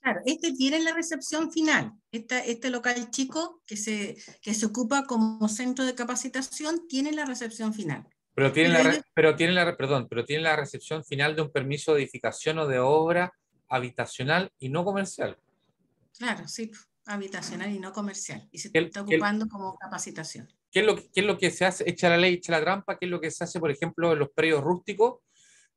Claro, este tiene la recepción final. Este local chico que se ocupa como centro de capacitación tiene la recepción final. Pero tiene la recepción final de un permiso de edificación o de obra habitacional y no comercial. Claro, sí, habitacional y no comercial. Y se está ocupando como capacitación. ¿Qué es lo que se hace? Echa la ley, echa la trampa. ¿Qué es lo que se hace, por ejemplo, en los predios rústicos,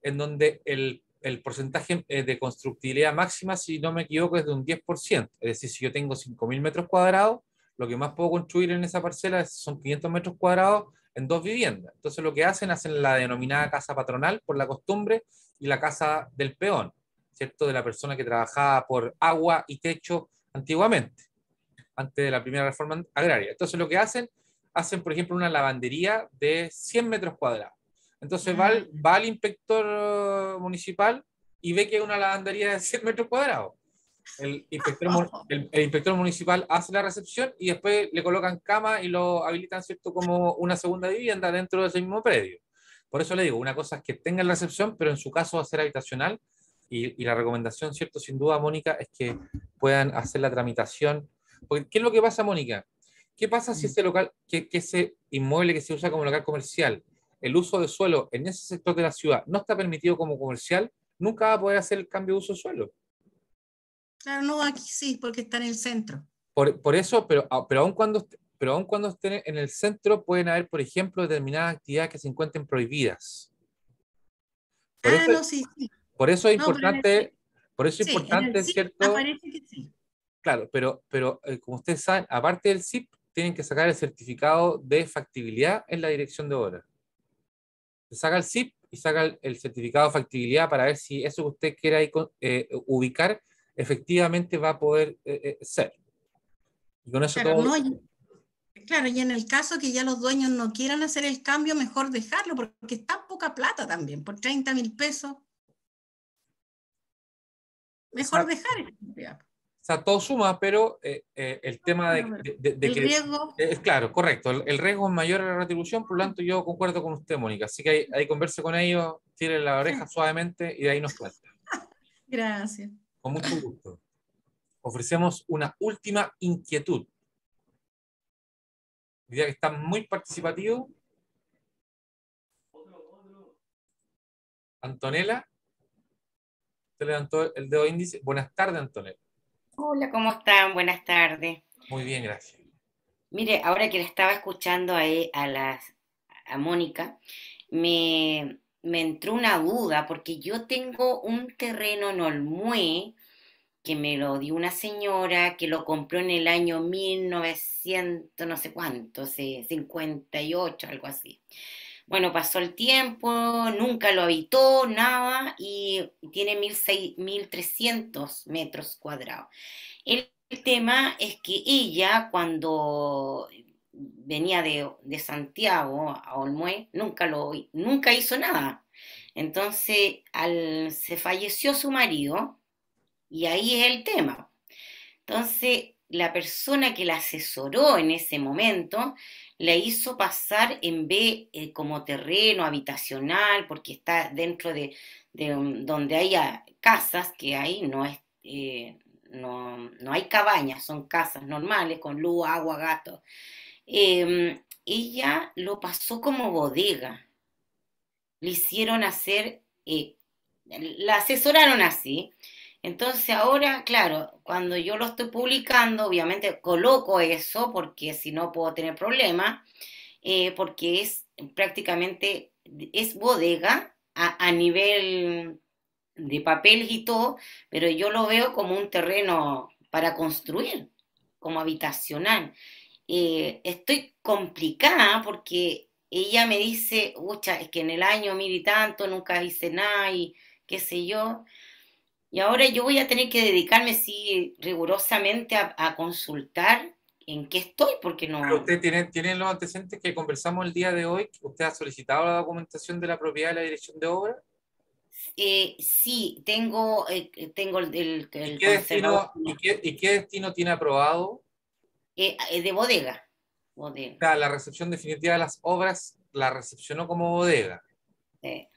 en donde el porcentaje de constructibilidad máxima, si no me equivoco, es de un 10%? Es decir, si yo tengo 5.000 metros cuadrados, lo que más puedo construir en esa parcela son 500 metros cuadrados en 2 viviendas. Entonces lo que hacen la denominada casa patronal por la costumbre y la casa del peón, ¿cierto? De la persona que trabajaba por agua y techo antiguamente, antes de la primera reforma agraria. Entonces lo que hacen, por ejemplo, una lavandería de 100 metros cuadrados. Entonces va al inspector municipal y ve que hay una lavandería de 100 metros cuadrados. El inspector municipal hace la recepción y después le colocan cama y lo habilitan, ¿cierto?, como una segunda vivienda dentro de ese mismo predio. Por eso le digo, una cosa es que tengan la recepción, pero en su caso va a ser habitacional, y la recomendación, ¿cierto?, sin duda, Mónica, es que puedan hacer la tramitación. Porque, ¿qué es lo que pasa, Mónica? ¿Qué pasa si ese local, que ese inmueble que se usa como local comercial, el uso de suelo en ese sector de la ciudad no está permitido como comercial? Nunca va a poder hacer el cambio de uso de suelo. Claro, no, aquí sí, porque está en el centro. Por eso, pero aun cuando estén en el centro, pueden haber, por ejemplo, determinadas actividades que se encuentren prohibidas. No, sí. Por eso es No, importante, en el CIP ¿cierto? aparece que sí. Claro, pero como ustedes saben, aparte del CIP, tienen que sacar el certificado de factibilidad en la dirección de obra. Se saca el CIP y saca el certificado de factibilidad para ver si eso que usted quiera ubicar efectivamente va a poder ser. Y con eso Claro, todo... claro, y en el caso que ya los dueños no quieran hacer el cambio, mejor dejarlo, porque está poca plata también, por 30.000 pesos. Mejor dejar el cambio. O sea, todo suma, pero el tema de el que... riesgo... claro, correcto. El riesgo es mayor a la retribución, por lo tanto yo concuerdo con usted, Mónica. Así que ahí converse con ellos, tire la oreja suavemente y de ahí nos cuenta. Gracias. Con mucho gusto. Ofrecemos una última inquietud. Diría que está muy participativo. Antonella, usted levantó el dedo índice. Buenas tardes, Antonella. Hola, ¿cómo están? Buenas tardes. Muy bien, gracias. Mire, ahora que la estaba escuchando a Mónica, me entró una duda porque yo tengo un terreno en Olmué que me lo dio una señora que lo compró en el año 1900, no sé cuánto, 58, algo así. Bueno, pasó el tiempo, nunca lo habitó, nada, y tiene 1.300 metros cuadrados. El tema es que ella, cuando venía de Santiago a Olmué, nunca hizo nada. Entonces, se falleció su marido, y ahí es el tema. Entonces, la persona que la asesoró en ese momento la hizo pasar en B como terreno habitacional, porque está dentro de donde haya casas que hay, no hay cabañas, son casas normales con luz, agua, gato. Ella lo pasó como bodega, le hicieron hacer, la asesoraron así. Entonces ahora, claro, cuando yo lo estoy publicando, obviamente coloco eso porque si no puedo tener problemas, porque es prácticamente, es bodega a nivel de papeles y todo, pero yo lo veo como un terreno para construir, como habitacional. Estoy complicada porque ella me dice, ucha, es que en el año mil y tanto nunca hice nada y qué sé yo. Y ahora yo voy a tener que dedicarme, sí, rigurosamente a consultar en qué estoy, porque Pero no. usted tiene los antecedentes que conversamos el día de hoy. ¿Usted ha solicitado la documentación de la propiedad de la dirección de obra? Sí, tengo ¿Y el qué conservador destino, y qué destino tiene aprobado? de bodega. O sea, la recepción definitiva de las obras la recepcionó como bodega. Eh,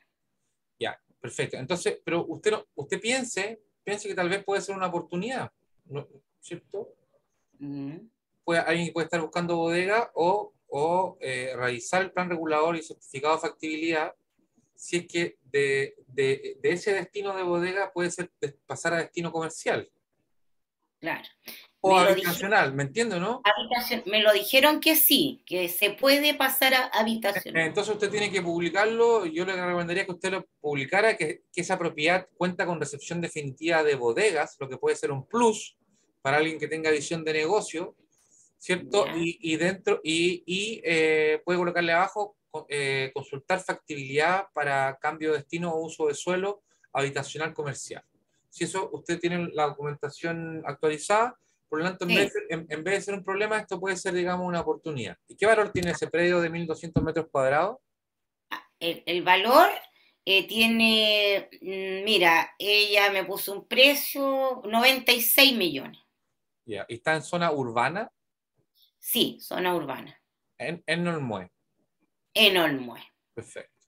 Ya, perfecto. Entonces, pero usted, usted piense que tal vez puede ser una oportunidad, ¿no? ¿Cierto? mm, Alguien que puede estar buscando bodega o realizar el plan regulador y certificado de factibilidad si es que de ese destino de bodega puede ser pasar a destino comercial claro. o Me lo dijeron, habitacional, ¿me entiende, no? me lo dijeron que sí, que se puede pasar a habitación. Entonces usted tiene que publicarlo. Yo le recomendaría que usted lo publicara, que esa propiedad cuenta con recepción definitiva de bodegas, lo que puede ser un plus para alguien que tenga visión de negocio, ¿cierto? Ya, Puede colocarle abajo, consultar factibilidad para cambio de destino o uso de suelo habitacional comercial. Si eso usted tiene la documentación actualizada, por lo tanto, sí. en vez de ser un problema, esto puede ser, digamos, una oportunidad. ¿Y qué valor tiene ese predio de 1.200 metros cuadrados? El valor tiene, mira, ella me puso un precio, 96 millones. Ya. ¿Y está en zona urbana? Sí, zona urbana, En Olmué. en Olmué. Perfecto.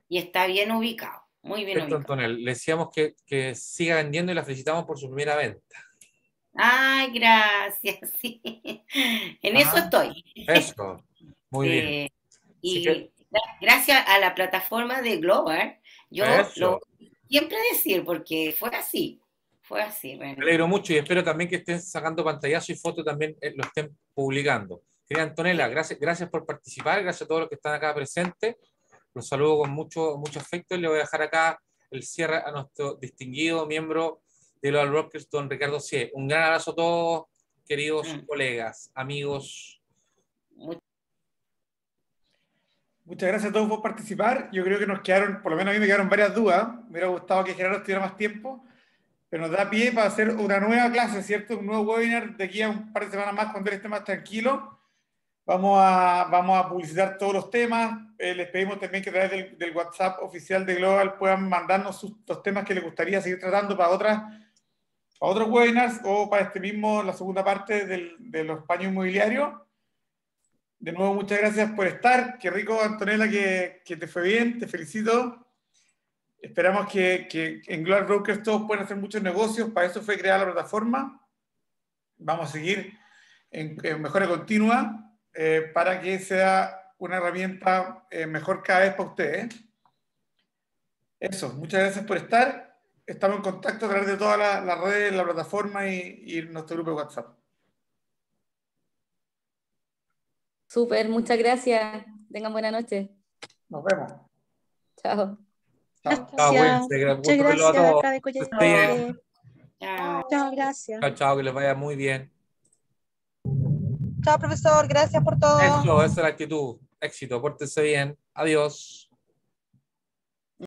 Y está bien ubicado, muy bien Perfecto, ubicado. Antonella. Le decíamos que siga vendiendo y la felicitamos por su primera venta. Ay, gracias, sí. En eso Ah, estoy. eso. Muy bien. Sí. Así que Y gracias a la plataforma de Global, yo lo eso. voy siempre a decir porque fue así, Me bueno. alegro mucho y espero también que estén sacando pantallazo y foto también lo estén publicando. Querida Antonella, gracias por participar, gracias a todos los que están acá presentes. Los saludo con mucho afecto y le voy a dejar acá el cierre a nuestro distinguido miembro de los Brokers, don Ricardo Cie. Un gran abrazo a todos, queridos Mm, colegas, amigos. mu- Muchas gracias a todos por participar. Yo creo que nos quedaron, por lo menos a mí me quedaron varias dudas. Me hubiera gustado que Gerardo estuviera más tiempo, pero nos da pie para hacer una nueva clase, ¿cierto? Un nuevo webinar de aquí a un par de semanas más cuando él esté más tranquilo. Vamos a publicitar todos los temas. Les pedimos también que a través del WhatsApp oficial de Global puedan mandarnos los temas que les gustaría seguir tratando para otros webinars o para este mismo, la segunda parte de los paños inmobiliarios. De nuevo, muchas gracias por estar. Qué rico, Antonella, que te fue bien. Te felicito. Esperamos que en Global Brokers todos puedan hacer muchos negocios. Para eso fue creada la plataforma. Vamos a seguir en mejora continua para que sea una herramienta mejor cada vez para ustedes. Eso, muchas gracias por estar. Estamos en contacto a través de todas las redes, la plataforma y nuestro grupo de WhatsApp. Súper, muchas gracias. Tengan buena noche. Nos vemos. Chao. Chao. Chao, Gracias. cuídense, Muchas gusto verlo a gracias todos. acá de Que esté bien. Coyhaique. Chao. Chao, gracias. Chao, que les vaya muy bien. Chao, profesor. Gracias por todo. Eso es la actitud. Éxito, pórtense bien. Adiós.